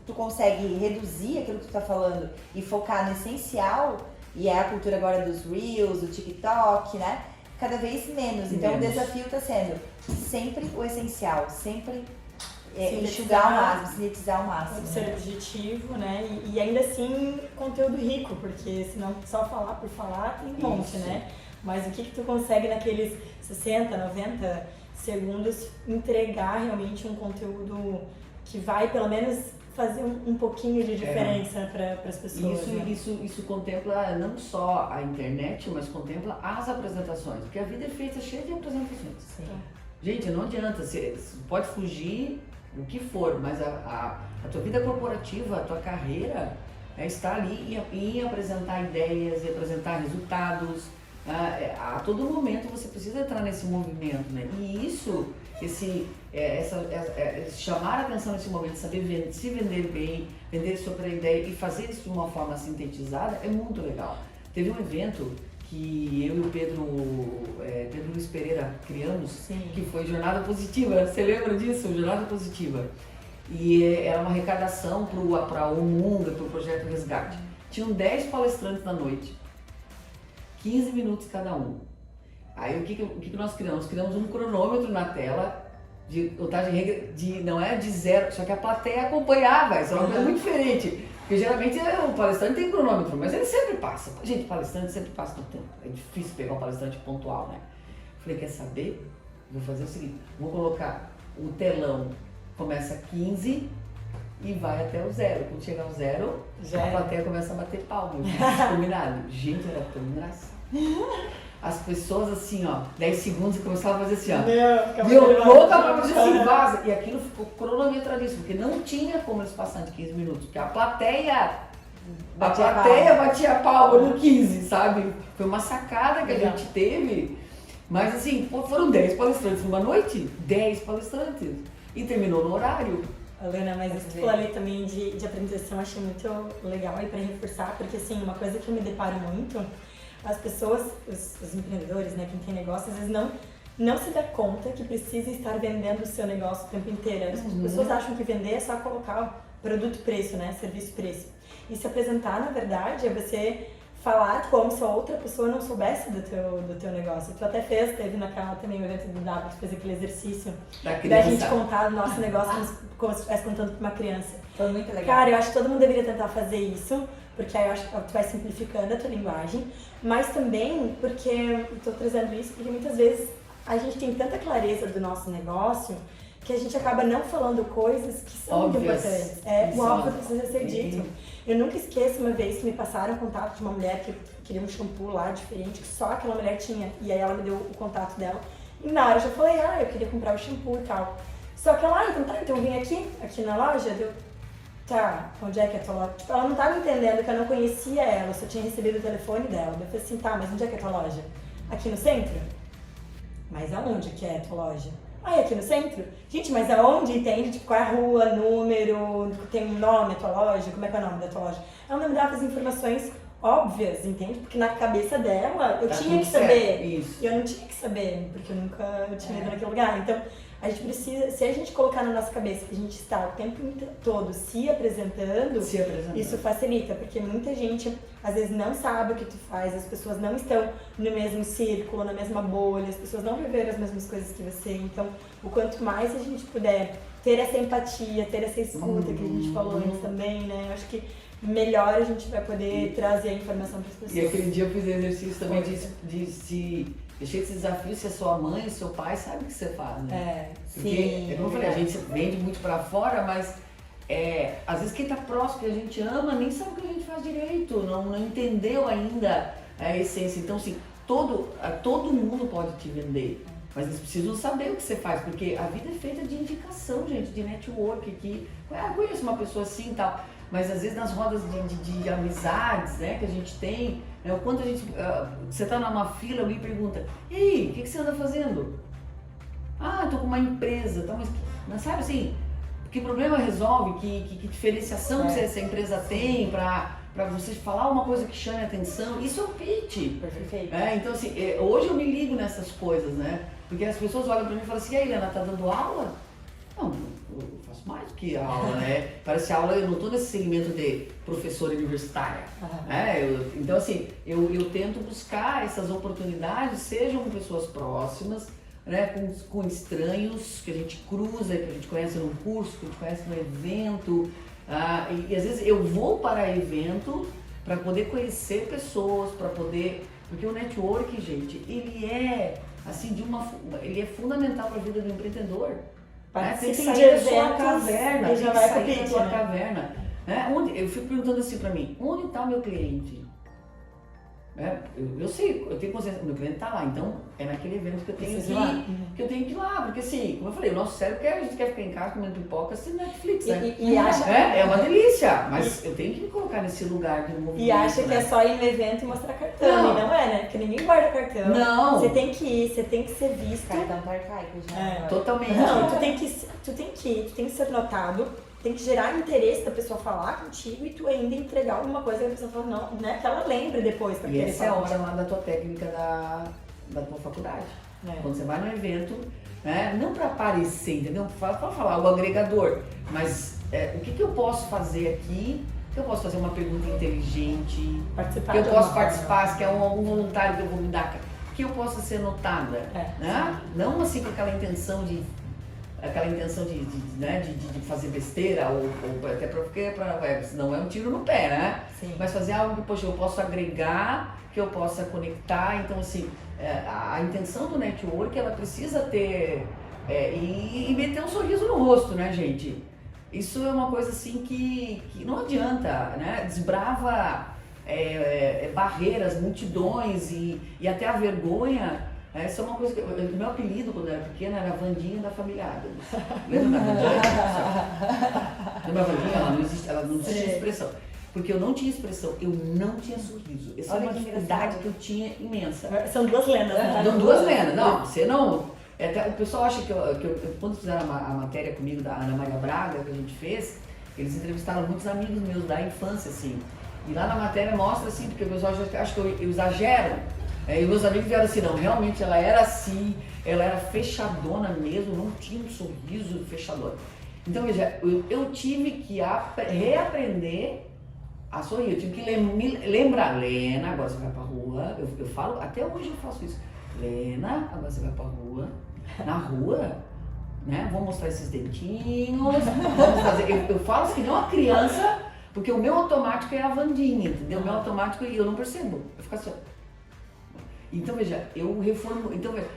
tu consegue reduzir aquilo que tu tá falando e focar no essencial, e é a cultura agora dos Reels, do TikTok, né? Cada vez menos. Então o desafio tá sendo sempre o essencial, sempre enxugar ao máximo, sintetizar ao máximo. Ser objetivo, né? E ainda assim, conteúdo rico, porque senão só falar por falar tem um monte, né? Mas o que tu consegue naqueles 60, 90 segundos entregar realmente um conteúdo que vai, pelo menos, fazer um pouquinho de diferença para as pessoas. Isso contempla não só a internet, mas contempla as apresentações, porque a vida é feita cheia de apresentações. Sim. Gente, não adianta, você pode fugir o que for, mas a tua vida corporativa, a tua carreira está ali em apresentar ideias, e apresentar resultados. A todo momento você precisa entrar nesse movimento, né? E isso, chamar a atenção nesse momento, saber se vender bem, vender sobre a ideia e fazer isso de uma forma sintetizada é muito legal. Teve um evento que eu e o Pedro Luiz Pereira criamos, Sim. Que foi Jornada Positiva. Você lembra disso? Jornada Positiva. E era uma arrecadação para o Munga, para o Projeto Resgate. Tinham 10 palestrantes na noite, 15 minutos cada um. Aí o que nós criamos? Criamos um cronômetro na tela, de contagem regra, não é de zero, só que a plateia acompanhava, isso é uma coisa muito diferente. Porque geralmente o palestrante tem cronômetro, mas ele sempre passa. Gente, palestrante sempre passa no tempo. É difícil pegar um palestrante pontual, né? Falei, quer saber? Vou fazer o seguinte, vou colocar o telão, começa 15 e vai até o 0. Quando chegar ao 0, a plateia começa a bater palma. Combinado? Gente, era tão engraçado. As pessoas assim, 10 segundos e começavam a fazer assim, Deu louca pra fazer assim, vaza. E aquilo ficou cronometradíssimo, porque não tinha como eles passarem de 15 minutos, porque a plateia batia palma no 15, sabe? Foi uma sacada que a gente teve, mas assim, foram 10 palestrantes numa noite, 10 palestrantes, e terminou no horário. Helena, mas isso que tu falou ali também de apresentação, achei muito legal aí pra reforçar, porque assim, uma coisa que eu me deparo muito, as pessoas, os empreendedores, né, quem tem negócio, às vezes não se dá conta que precisa estar vendendo o seu negócio o tempo inteiro. As pessoas acham que vender é só colocar produto-preço, né, serviço-preço. E se apresentar, na verdade, é você falar como se a outra pessoa não soubesse do teu negócio. Tu até teve naquela também o evento do W, tu fez aquele exercício da gente contar o nosso negócio como se estivesse contando para uma criança. Foi muito legal. Cara, eu acho que todo mundo deveria tentar fazer isso, porque aí eu acho que tu vai simplificando a tua linguagem, mas também porque eu tô trazendo isso porque muitas vezes a gente tem tanta clareza do nosso negócio que a gente acaba não falando coisas que são muito importantes. O óbvio precisa ser dito. Eu nunca esqueço uma vez que me passaram o contato de uma mulher que queria um shampoo lá diferente, que só aquela mulher tinha, e aí ela me deu o contato dela. E na hora eu já falei, eu queria comprar o shampoo e tal. Só que ela, então vim aqui na loja, tá, onde é que é a tua loja? Tipo, ela não tava entendendo que eu não conhecia ela, eu só tinha recebido o telefone dela. Eu falei assim, tá, mas onde é que é a tua loja? Aqui no centro? Mas aonde que é a tua loja? Aqui no centro? Gente, mas aonde? Entende? Tipo, qual é a rua, número, tem um nome a tua loja? Como é que é o nome da tua loja? Ela não me dava as informações óbvias, entende? Porque na cabeça dela, eu tinha que saber. Isso. E eu não tinha que saber, porque eu nunca tinha ido naquele lugar. Então, a gente precisa, se a gente colocar na nossa cabeça que a gente está o tempo todo se apresentando, isso facilita, porque muita gente às vezes não sabe o que tu faz, as pessoas não estão no mesmo círculo, na mesma bolha, as pessoas não viveram as mesmas coisas que você. Então, o quanto mais a gente puder ter essa empatia, ter essa escuta que a gente falou antes também, né? Eu acho que melhor a gente vai poder trazer a informação para as pessoas. E aquele dia eu fiz exercício também de se deixei esse desafio se a sua mãe, o seu pai sabe o que você faz, né? Porque, como eu falei, a gente vende muito pra fora, mas às vezes quem tá próximo que a gente ama nem sabe o que a gente faz direito, não entendeu ainda a essência. Então, assim, todo mundo pode te vender. Mas eles precisam saber o que você faz, porque a vida é feita de indicação, gente, de network, que conheço uma pessoa assim e tal, mas às vezes nas rodas de amizades, né, que a gente tem, né, o quanto a gente, você tá numa fila, alguém pergunta, e aí, o que você anda fazendo? Ah, eu tô com uma empresa, tá, mas sabe assim, que problema resolve, que diferenciação que essa empresa tem para você falar uma coisa que chame a atenção, isso é o pitch. Perfeito. Então assim, hoje eu me ligo nessas coisas, né? Porque as pessoas olham pra mim e falam assim, e aí, Helena, tá dando aula? Não, eu faço mais do que aula, né? Parece aula, eu não tô nesse segmento de professora universitária. Então assim, eu tento buscar essas oportunidades, sejam com pessoas próximas, né, com estranhos que a gente cruza, que a gente conhece num curso, que a gente conhece num evento. E às vezes eu vou para evento para poder conhecer pessoas, para poder... Porque o network, gente, ele é assim, ele é fundamental para a vida do empreendedor. Tem que sair da sua caverna, tem que sair da sua caverna. Eu fico perguntando assim para mim, onde está o meu cliente? Eu sei, eu tenho consciência, o meu cliente está lá, então é naquele evento que eu tenho que ir lá, porque assim, como eu falei, o nosso cérebro a gente quer ficar em casa comendo pipoca assistindo Netflix, né? É uma delícia, mas eu tenho que me colocar nesse lugar de movimento. E acha que é só ir no evento e mostrar cartão, e não é, né? Porque ninguém guarda cartão. Não. Você tem que ir, você tem que ser visto. Cartão tá arcaico já. Totalmente. Não, tu tem que ir, tu tem que ser notado. Tem que gerar interesse da pessoa falar contigo e tu ainda entregar alguma coisa que a pessoa fala, não, né? Que ela lembre depois. E essa é a hora lá da tua técnica da tua faculdade. Quando você vai no evento, né? Não para aparecer, entendeu? Para falar o agregador, mas o que eu posso fazer aqui? Que eu posso fazer uma pergunta inteligente, participar que eu posso participar, que é um voluntário que eu vou me dar, que eu possa ser notada, né? Não assim com aquela intenção de fazer besteira, ou até porque senão é um tiro no pé, né? Sim. Mas fazer algo que, poxa, eu posso agregar, que eu possa conectar. Então, assim, a intenção do network, ela precisa ter e meter um sorriso no rosto, né, gente? Isso é uma coisa, assim, que não adianta, né? Desbrava barreiras, multidões e até a vergonha. Essa é uma coisa que... Meu apelido, quando eu era pequena, era Vandinha da Família Addams. Lembra da Vandinha? Lembra a Vandinha? Ela não tinha expressão. Porque eu não tinha expressão, eu não tinha sorriso. Essa é uma dificuldade que eu tinha imensa. São duas lendas, né? São duas lendas. Não, você não... Até, o pessoal acha que quando fizeram a matéria comigo da Ana Maria Braga, que a gente fez, eles entrevistaram muitos amigos meus da infância, assim. E lá na matéria mostra, assim, porque o pessoal acha que eu exagero. E meus amigos vieram assim, não, realmente ela era assim, ela era fechadona mesmo, não tinha um sorriso fechadona. Então, veja, eu tive que reaprender a sorrir, eu tive que me lembrar, Lena, agora você vai pra rua, eu falo, até hoje eu faço isso, Lena, agora você vai pra rua, na rua, né, vou mostrar esses dentinhos, vamos fazer, eu falo assim, não a criança, porque o meu automático é a Vandinha, entendeu? O meu automático, eu não percebo, eu fico assim, então, veja, eu reformo. Então, veja,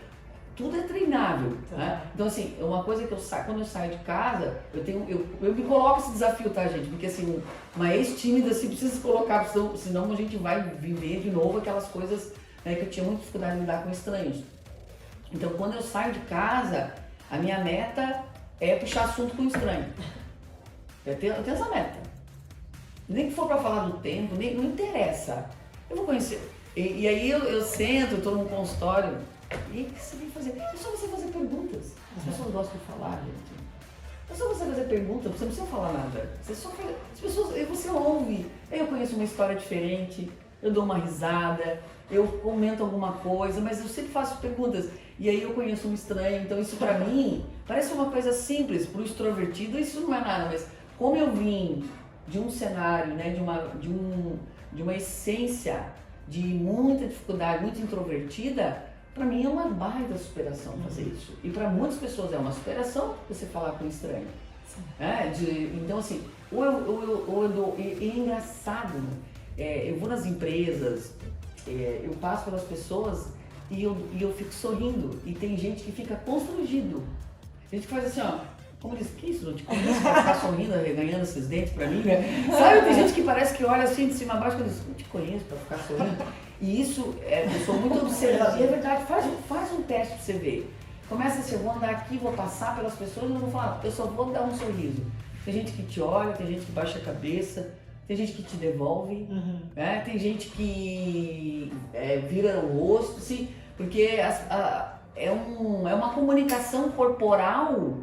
tudo é treinável. Né? Então, assim, uma coisa que quando eu saio de casa, eu me coloco esse desafio, tá, gente? Porque, assim, uma ex-tímida assim, precisa se colocar, senão a gente vai viver de novo aquelas coisas, né, que eu tinha muita dificuldade de lidar com estranhos. Então, quando eu saio de casa, a minha meta é puxar assunto com estranho. Eu tenho essa meta. Nem que for para falar do tempo, não interessa. Eu vou conhecer. E aí eu sento, eu tô num consultório, e o que você vem fazer? É só você fazer perguntas. As pessoas gostam de falar, gente. É só você fazer perguntas, você não precisa falar nada. Você só faz, as pessoas, você ouve. Aí eu conheço uma história diferente, eu dou uma risada, eu comento alguma coisa, mas eu sempre faço perguntas. E aí eu conheço um estranho, então isso pra mim parece uma coisa simples. Pro extrovertido isso não é nada, mas como eu vim de um cenário, né, de uma essência de muita dificuldade, muito introvertida, para mim é uma baita superação fazer isso. E para muitas pessoas é uma superação você falar com um estranho. Então, assim, é engraçado, eu vou nas empresas, eu passo pelas pessoas e eu fico sorrindo. E tem gente que fica constrangido. A gente faz assim, ó, como diz, que isso, não te conheço, pra ficar sorrindo, arreganhando esses dentes pra mim, né? Sabe, tem gente que parece que olha assim de cima a baixo e diz, não te conheço pra ficar sorrindo. E isso, eu sou muito observadora, e é verdade, faz um teste pra você ver. Começa assim, eu vou andar aqui, vou passar pelas pessoas e não vou falar, eu só vou dar um sorriso. Tem gente que te olha, tem gente que baixa a cabeça, tem gente que te devolve, né? Tem gente que vira o rosto, assim, porque é uma comunicação corporal,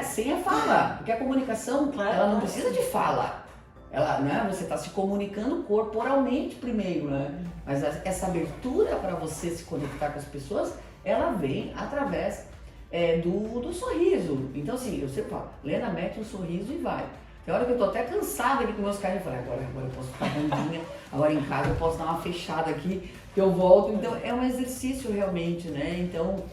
sem a fala, porque a comunicação, ela não precisa de fala. Ela, né, você está se comunicando corporalmente primeiro, né? Mas essa abertura para você se conectar com as pessoas, ela vem através do sorriso. Então assim, eu sempre falo, Lena, mete um sorriso e vai. Tem hora que eu tô até cansada aqui com meus caras, eu falo, agora eu posso ficar rondinha, agora em casa eu posso dar uma fechada aqui, que eu volto. Então é um exercício realmente, né? Então,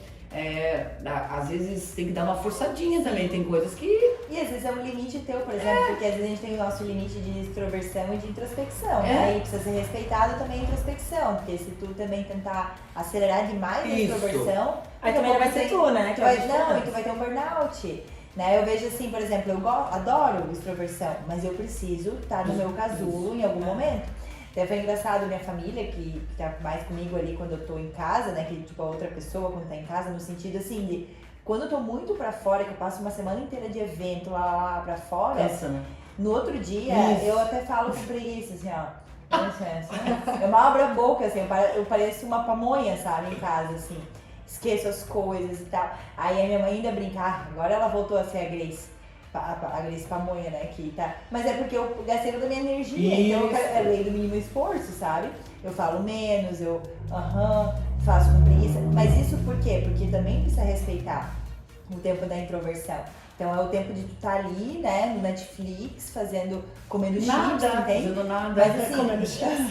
às vezes tem que dar uma forçadinha também, tem coisas que... E às vezes é um limite teu, por exemplo, porque às vezes a gente tem o nosso limite de extroversão e de introspecção, né? E precisa ser respeitado também a introspecção, porque se tu também tentar acelerar demais a extroversão... Aí também vai ser tu, né? E tu vai ter um burnout. Né? Eu vejo assim, por exemplo, eu adoro extroversão, mas eu preciso estar no meu casulo em algum momento. Até foi engraçado, minha família, que tá mais comigo ali quando eu tô em casa, né? Que tipo a outra pessoa quando tá em casa, no sentido assim de quando eu tô muito pra fora, que eu passo uma semana inteira de evento lá pra fora, no outro dia eu até falo com preguiça, assim, ó. Eu mal abro a boca, assim, eu pareço uma pamonha, sabe, em casa, assim. Esqueço as coisas e tal. Aí a minha mãe ainda brinca, agora ela voltou a ser a Grace pamonha, né, que tá... Mas é porque eu gastei toda a minha energia, então eu lei do mínimo esforço, sabe? Eu falo menos, eu faço com preguiça. Mas isso por quê? Porque também precisa respeitar o tempo da introversão. Então é o tempo de tu estar ali, né, no Netflix, comendo chips, entende? Fazendo nada, mas assim, comendo chips.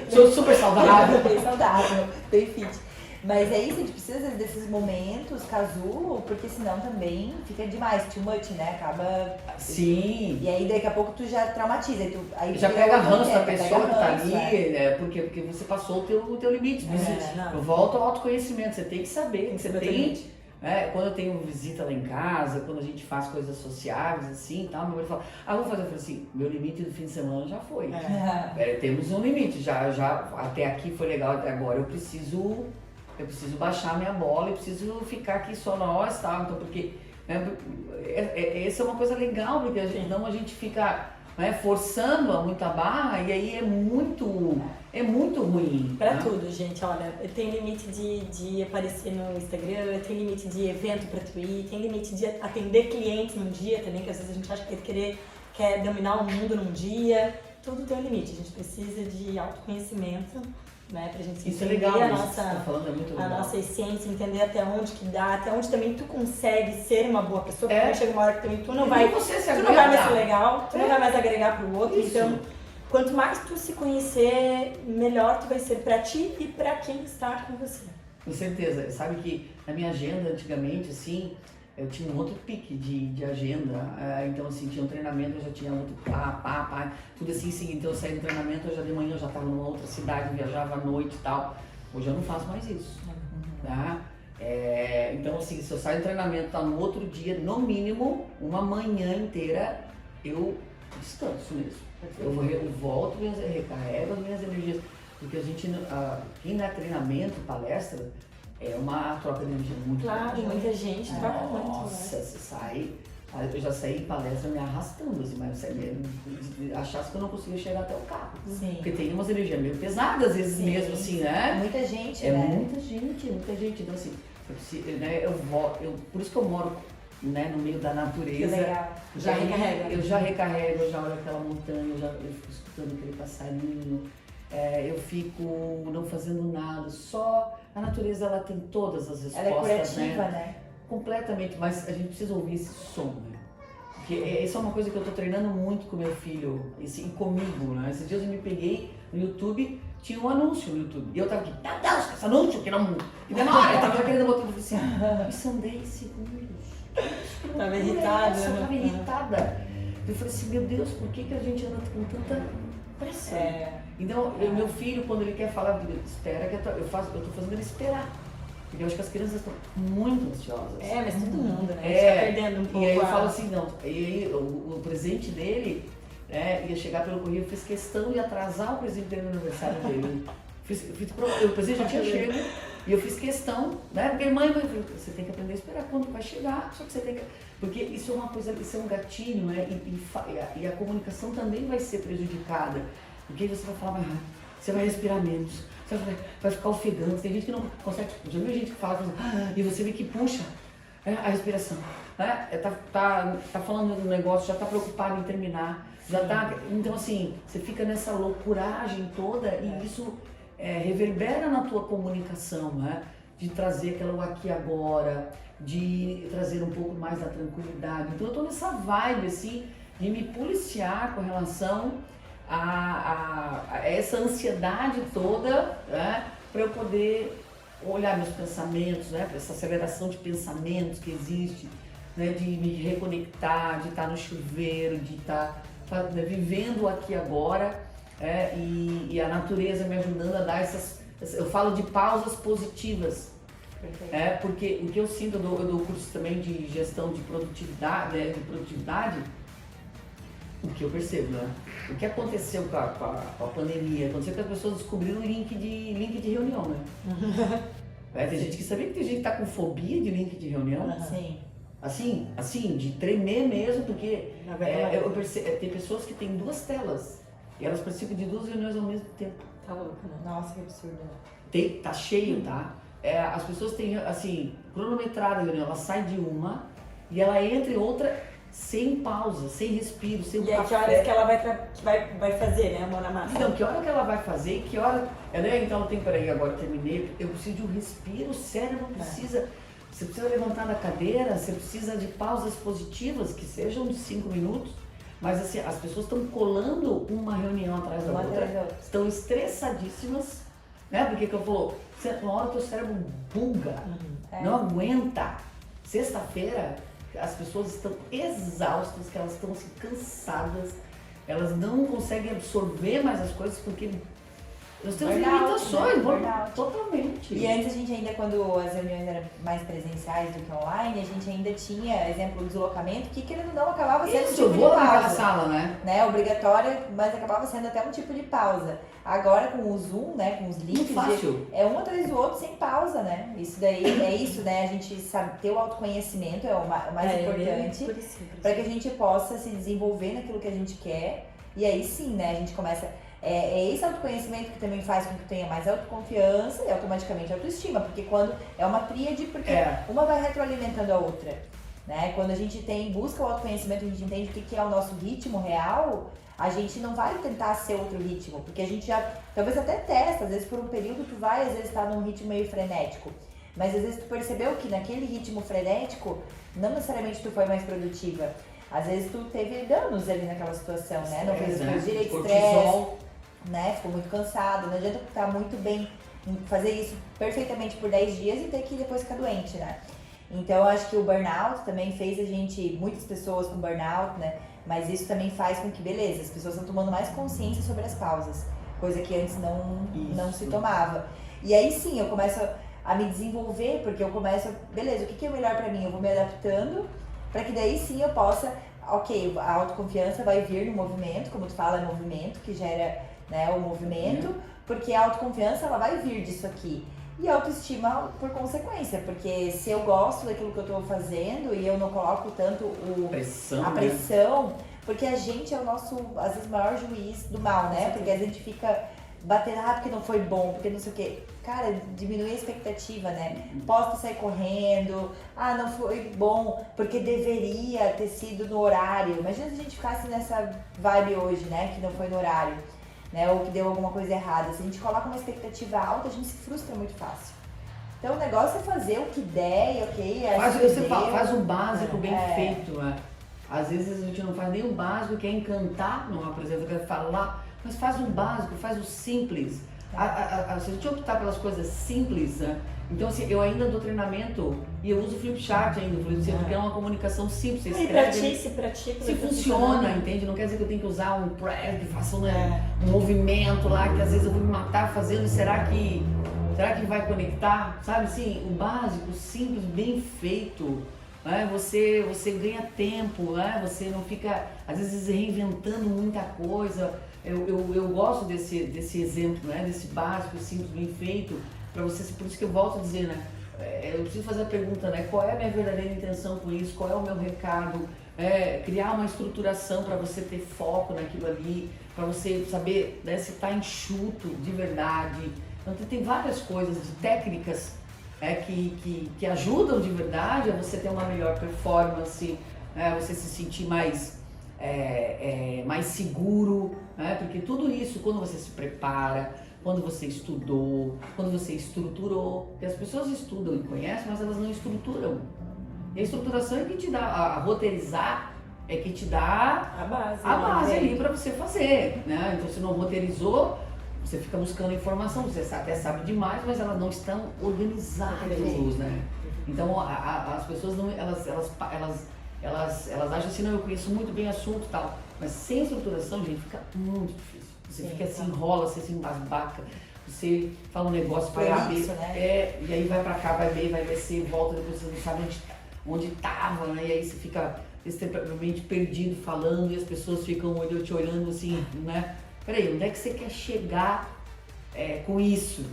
Sou super saudável. Bem saudável, bem fit. Mas é isso, a gente precisa às vezes desses momentos, casulo, porque senão também fica demais, too much, né? Acaba... Sim. E aí daqui a pouco tu já traumatiza, aí já pega ranço da pessoa que tá ali, né? Porque você passou o teu limite. Eu volto ao autoconhecimento, você tem que saber, você tem... quando eu tenho visita lá em casa, quando a gente faz coisas sociais, assim, tal, meu marido fala, vou fazer, eu falo assim, meu limite do fim de semana já foi. Temos um limite, já até aqui foi legal, até agora eu preciso baixar minha bola, eu preciso ficar aqui só nós, tá? Então, porque essa é uma coisa legal, porque senão a gente fica forçando muita barra e aí é muito ruim. Pra tudo, gente, olha, eu tenho limite de aparecer no Instagram, eu tenho limite de evento pra tu ir, tenho limite de atender clientes num dia também, que às vezes a gente acha que quer dominar o mundo num dia, tudo tem um limite, a gente precisa de autoconhecimento, né, pra gente isso entender é legal, a nossa, tá falando, é muito legal. A nossa essência, entender até onde que dá, até onde também tu consegue ser uma boa pessoa, porque chega uma hora que também tu não vai mais ser legal, tu não vai mais agregar pro outro, então quanto mais tu se conhecer, melhor tu vai ser pra ti e pra quem está com você. Com certeza, sabe que na minha agenda antigamente, assim, eu tinha um outro pique de agenda, então assim, tinha um treinamento, eu já tinha outro tudo assim, então eu saí do treinamento, eu já de manhã eu já estava numa outra cidade, viajava à noite e tal. Hoje eu não faço mais isso, tá? Então assim, se eu saio do treinamento, tá no outro dia, no mínimo, uma manhã inteira, eu descanso mesmo. Eu volto, recarrego as minhas energias, porque a gente, quem dá treinamento, palestra, é uma troca de energia muito grande. Claro, muita gente troca muito. Nossa, você sai. Eu já saí em palestra me arrastando, assim, mas achasse que eu não conseguia chegar até o carro. Sim. Porque tem umas energias meio pesadas, às vezes mesmo, assim, né? Muita gente, né? Muita gente. Então, assim, por isso que eu moro, né, no meio da natureza. Que legal. Eu já recarrego, eu já olho aquela montanha, eu fico escutando aquele passarinho. Eu fico não fazendo nada, só a natureza ela tem todas as respostas, ela é curativa, né? Completamente, mas a gente precisa ouvir esse som, né? Porque isso é uma coisa que eu tô treinando muito com meu filho e comigo, né? Esses dias eu me peguei no YouTube, tinha um anúncio no YouTube, e eu tava aqui, meu Deus, esse anúncio, que não... E demora, eu tava querendo botar, eu falei assim, isso são 10 segundos. Tava irritada. Eu tava irritada. Eu falei assim, meu Deus, por que a gente anda com tanta pressa? Então, meu filho, quando ele quer falar, espera que eu tô fazendo ele esperar. Porque eu acho que as crianças estão muito ansiosas. Mas todo mundo, né? A gente tá perdendo um pouco. E aí eu falo assim, não, e aí o presente dele, né, ia chegar pelo correio, eu fiz questão de atrasar o presente dele no aniversário dele. O presente já tinha chego e eu fiz questão, né? Porque mãe, você tem que aprender a esperar quando vai chegar, só que você tem que. Porque isso é uma coisa, isso é um gatilho, né? E a comunicação também vai ser prejudicada. Porque aí você vai falar mais rápido, você vai respirar menos, você vai ficar ofegante. Tem gente que não consegue, já viu gente que fala, e você vê que puxa a respiração. Né? Tá falando do negócio, já tá preocupado em terminar, já tá. Então assim, você fica nessa loucuragem toda e isso reverbera na tua comunicação, né? De trazer aquela aqui agora, de trazer um pouco mais da tranquilidade. Então eu tô nessa vibe assim de me policiar com relação a essa ansiedade toda, né? Para eu poder olhar meus pensamentos, né? Essa aceleração de pensamentos que existe, né? De me reconectar, de estar no chuveiro, de estar vivendo aqui agora. E a natureza me ajudando a dar eu falo de pausas positivas. Perfeito. Porque o que eu sinto, eu dou curso também de gestão de produtividade, o que eu percebo, né? O que aconteceu com a pandemia, aconteceu que as pessoas descobriram o link de reunião, né? Tem gente que sabia que tem gente que tá com fobia de link de reunião. Sim. Assim, de tremer mesmo, porque eu percebo, tem pessoas que têm 2 telas. E elas participam de 2 reuniões ao mesmo tempo. Tá louco, né? Nossa, que absurdo. Tá cheio, tá? As pessoas têm, assim, cronometrada a reunião, ela sai de uma e ela entra em outra sem pausa, sem respiro, sem E aí, que horas que ela vai fazer, né, a mão na massa? Então, que hora que ela vai fazer, que hora... Então, peraí, agora terminei, eu preciso de um respiro, o cérebro precisa... Você precisa levantar da cadeira, você precisa de pausas positivas, que sejam de 5 minutos. Mas assim, as pessoas estão colando uma reunião atrás da outra, estão estressadíssimas, né? Porque que eu falo, uma hora o teu cérebro buga, não aguenta. Sexta-feira, as pessoas estão exaustas, que elas estão assim, cansadas, elas não conseguem absorver mais as coisas porque nós temos limitações, totalmente. E antes a gente ainda, quando as reuniões eram mais presenciais do que online, a gente ainda tinha, exemplo, o deslocamento, que querendo ou não acabava sendo um tipo de pausa. Na sala, né? Obrigatória, mas acabava sendo até um tipo de pausa. Agora com o Zoom, né, com os links, é um atrás do outro sem pausa, né? Isso daí é isso, né? A gente sabe ter o autoconhecimento é o mais importante para que a gente possa se desenvolver naquilo que a gente quer. E aí sim, né, a gente começa... esse autoconhecimento que também faz com que tu tenha mais autoconfiança e automaticamente autoestima, porque quando é uma tríade, porque uma vai retroalimentando a outra, né? Quando a gente busca o autoconhecimento, a gente entende o que é o nosso ritmo real, a gente não vai tentar ser outro ritmo, porque a gente já, talvez até testa, às vezes por um período tu vai, às vezes estar num ritmo meio frenético, mas às vezes tu percebeu que naquele ritmo frenético, não necessariamente tu foi mais produtiva. Às vezes tu teve danos ali naquela situação, né? Não fez as coisas direito, estresse, né? Ficou muito cansado, não adianta estar muito bem, fazer isso perfeitamente por 10 dias e ter que depois ficar doente, né? Então eu acho que o burnout também fez muitas pessoas com burnout, né? Mas isso também faz com que, beleza, as pessoas estão tomando mais consciência sobre as pausas, coisa que antes não se tomava. E aí sim, eu começo a me desenvolver, porque eu começo, beleza, o que é melhor pra mim? Eu vou me adaptando, para que daí sim eu possa, a autoconfiança vai vir no movimento, como tu fala, é movimento que gera, né, o movimento, porque a autoconfiança ela vai vir disso aqui. E a autoestima por consequência, porque se eu gosto daquilo que eu estou fazendo e eu não coloco tanto a pressão, porque a gente é o nosso, às vezes, maior juiz do mal, né? Porque a gente fica batendo, porque não foi bom, porque não sei o quê. Cara, diminui a expectativa, né? Posso sair correndo, não foi bom, porque deveria ter sido no horário. Imagina se a gente ficasse nessa vibe hoje, né? Que não foi no horário, né? Ou que deu alguma coisa errada. Se a gente coloca uma expectativa alta, a gente se frustra muito fácil. Então o negócio é fazer o que der e ok. Faz o básico bem feito, né? Às vezes a gente não faz nem o básico, quer encantar numa apresentação, quer falar, mas faz o básico, faz o simples. Se a gente optar pelas coisas simples, né? Então assim, eu ainda dou treinamento e eu uso o flipchart ainda, porque é uma comunicação simples. Você escreve, se pratica. Se funciona, entende? Não quer dizer que eu tenho que usar um press, que faça um movimento lá, que às vezes eu vou me matar fazendo, e será que Será que vai conectar? Sabe assim, o básico, simples, bem feito. Né? Você ganha tempo, né? Você não fica, às vezes, reinventando muita coisa. Eu gosto desse exemplo, né? Desse básico, simples, bem feito, para você, por isso que eu volto a dizer, né? Eu preciso fazer a pergunta, né? Qual é a minha verdadeira intenção com isso? Qual é o meu recado? Criar uma estruturação para você ter foco naquilo ali, para você saber, né, se está enxuto de verdade. Então tem várias coisas, de técnicas que ajudam de verdade a você ter uma melhor performance, você se sentir mais seguro, né? Porque tudo isso, quando você se prepara, quando você estudou, quando você estruturou, porque as pessoas estudam e conhecem, mas elas não estruturam. E a estruturação é que te dá, a roteirizar é que te dá a base ali para você fazer, né? Então, se não roteirizou, você fica buscando informação, você até sabe demais, mas elas não estão organizadas, né? Então, as pessoas não, elas acham assim, não, eu conheço muito bem o assunto e tal, mas sem estruturação, gente, fica muito difícil. Você fica assim, enrola, você se embasbaca, você fala um negócio, vai A, B, né? E aí vai pra cá, vai B, vai descer, volta, depois você não sabe onde tava, né? E aí você fica extremamente perdido falando e as pessoas ficam te olhando assim, né? Peraí, onde é que você quer chegar com isso?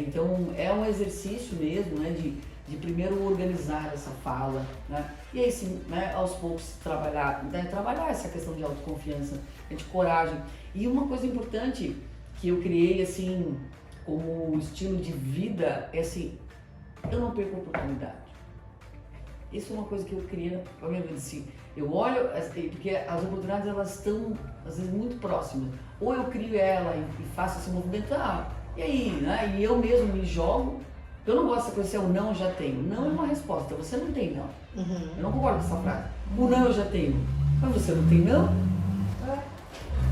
Então é um exercício mesmo, né? De primeiro organizar essa fala, né? E aí sim, né, aos poucos trabalhar essa questão de autoconfiança, de coragem. E uma coisa importante que eu criei assim como estilo de vida é assim, eu não perco oportunidade. Isso é uma coisa que eu criei para minha vida, assim. Eu olho, porque as oportunidades elas estão às vezes muito próximas. Ou eu crio ela e faço esse movimento, e aí, né? E eu mesmo me jogo. Eu não gosto dessa coisa, se eu não já tenho. Não é uma resposta, você não tem não. Uhum. Eu não concordo com essa frase. O não eu já tenho. Mas você não tem não?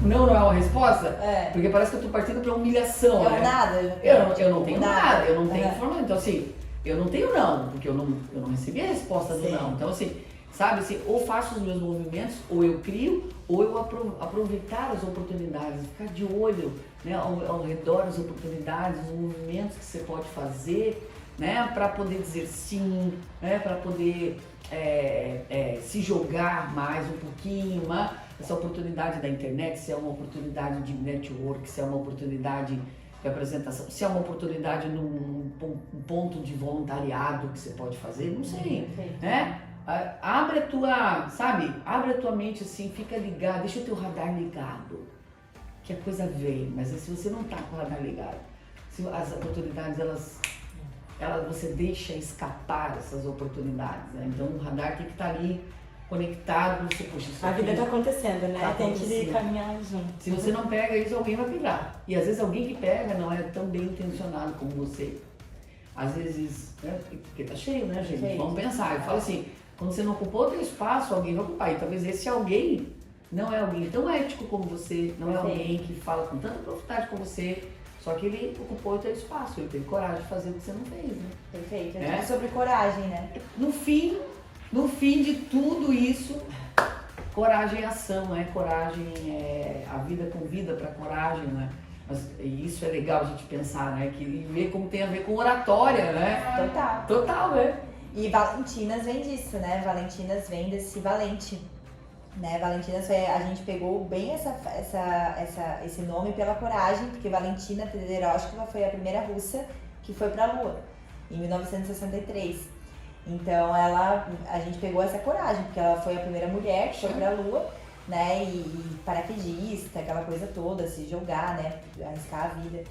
O não é uma resposta? Porque parece que eu tô partindo pra humilhação, né? Nada. Eu não tenho nada, eu não tenho informação. Então assim, eu não tenho não, porque eu não recebi a resposta do não. Então assim, sabe assim, ou faço os meus movimentos, ou eu crio, ou eu aproveitar as oportunidades, ficar de olho, né, ao redor das oportunidades, os movimentos que você pode fazer, né, para poder dizer sim, né, para poder se jogar mais um pouquinho, essa oportunidade da internet, se é uma oportunidade de network, se é uma oportunidade de apresentação, se é uma oportunidade num ponto de voluntariado que você pode fazer, não sei, né? Abre a tua mente assim, fica ligado, deixa o teu radar ligado, que a coisa vem, mas se você não tá com o radar ligado, as oportunidades você deixa escapar essas oportunidades, né? Então o radar tem que estar ali conectado, você puxa isso. A vida tá acontecendo, né? Tem que acontecendo. caminhar junto. Se você não pega isso, alguém vai pegar. E às vezes alguém que pega não é tão bem intencionado como você. Às vezes, né? Porque tá cheio, né, gente? Cheio. Vamos pensar. Eu falo assim, quando você não ocupou o teu espaço, alguém vai ocupar. E talvez esse alguém não é alguém tão ético como você, não é alguém que fala com tanta profundidade como você, só que ele ocupou o teu espaço, ele teve coragem de fazer o que você não fez, né? Perfeito. É tudo sobre coragem, né? No fim de tudo isso, coragem é ação, né? Coragem é a vida convida para coragem, né? Mas isso é legal a gente pensar, né? E ver como tem a ver com oratória, né? Total, né? E Valentinas vem disso, né? Valentinas vem desse valente, né? Valentinas a gente pegou bem esse nome pela coragem, porque Valentina Tereshkova foi a primeira russa que foi para a Lua, em 1963. Então a gente pegou essa coragem, porque ela foi a primeira mulher que foi para a Lua, né? E paraquedista, aquela coisa toda, se jogar, né? Arriscar a vida,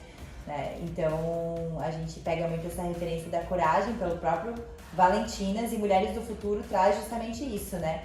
né? Então a gente pega muito essa referência da coragem pelo próprio Valentinas, e Mulheres do Futuro traz justamente isso, né?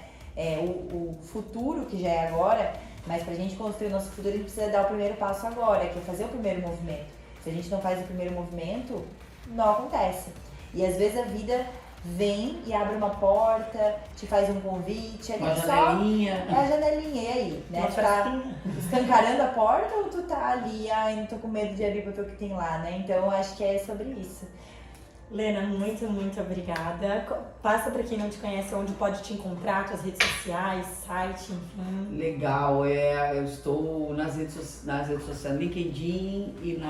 O futuro que já é agora, mas pra gente construir o nosso futuro a gente precisa dar o primeiro passo agora, que é fazer o primeiro movimento. Se a gente não faz o primeiro movimento, não acontece. E às vezes a vida vem e abre uma porta, te faz um convite, uma janelinha. É a janelinha, e aí? Né? Tu tá escancarando a porta ou tu tá ali, não tô com medo de abrir pra ver o que tem lá, né? Então eu acho que é sobre isso. Lena, muito, muito obrigada. Passa para quem não te conhece onde pode te encontrar, tuas redes sociais, site, enfim. Legal, eu estou nas redes sociais, LinkedIn e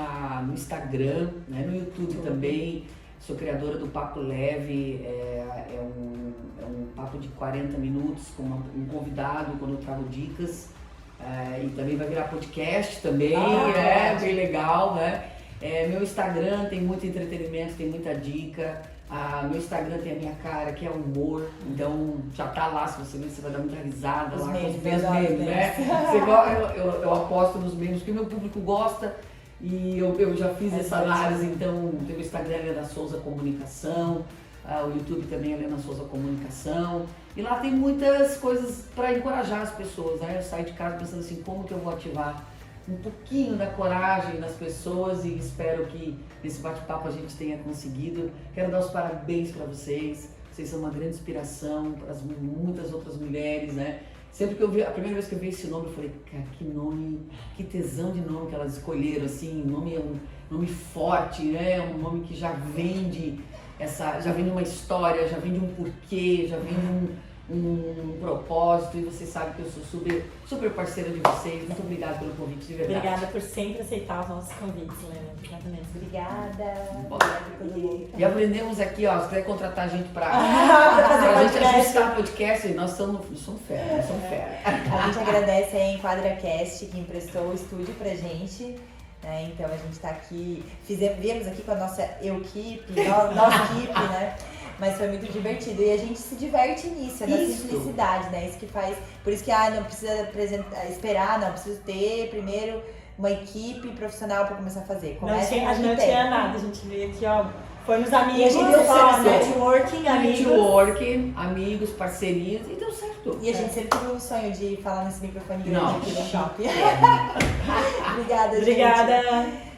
no Instagram, né, no YouTube também. Sou criadora do Papo Leve, é um papo de 40 minutos com um convidado, quando eu trago dicas. E também vai virar podcast também, bem legal, né? Meu Instagram tem muito entretenimento, tem muita dica. Meu Instagram tem a minha cara, que é humor, então já tá lá, se você ver, você vai dar muita risada Os lá memes, com os meus memes, né? Eu aposto nos memes, porque meu público gosta e eu já fiz essa análise, então tem o Instagram Helena Souza Comunicação, o YouTube também Helena Souza Comunicação, e lá tem muitas coisas para encorajar as pessoas, né? Eu saio de casa pensando assim, como que eu vou ativar um pouquinho da coragem das pessoas, e espero que nesse bate-papo a gente tenha conseguido. Quero dar os parabéns para vocês são uma grande inspiração para muitas outras mulheres, né? Sempre que eu vi, a primeira vez que eu vi esse nome, eu falei, cara, que nome, que tesão de nome que elas escolheram, assim, nome é um nome forte, né? Um nome que já vem de uma história, já vem de um porquê, já vem de um propósito, e vocês sabem que eu sou super parceira de vocês. Muito obrigada pelo convite, de verdade. Obrigada por sempre aceitar os nossos convites, Helena. Obrigada mesmo. Obrigada. E aprendemos aqui, ó, se quiser contratar a gente pra fazer gente ajustar podcast, nós somos fera, nós somos fera. A gente agradece a EnquadraCast que emprestou o estúdio pra gente. Né? Então a gente tá aqui, viemos aqui com a nossa equipe, nossa equipe, né? Mas foi muito divertido e a gente se diverte nisso, na simplicidade, né? Isso que faz, por isso que não precisa esperar, não precisa ter primeiro uma equipe profissional para começar a fazer. A gente não tinha nada, a gente veio aqui, ó, foi nos amigos, e a gente deu certo. Networking, amigos, parcerias, e deu certo. E a gente sempre teve um sonho de falar nesse microfone grande Não, aqui no shopping. Obrigada, gente. Obrigada.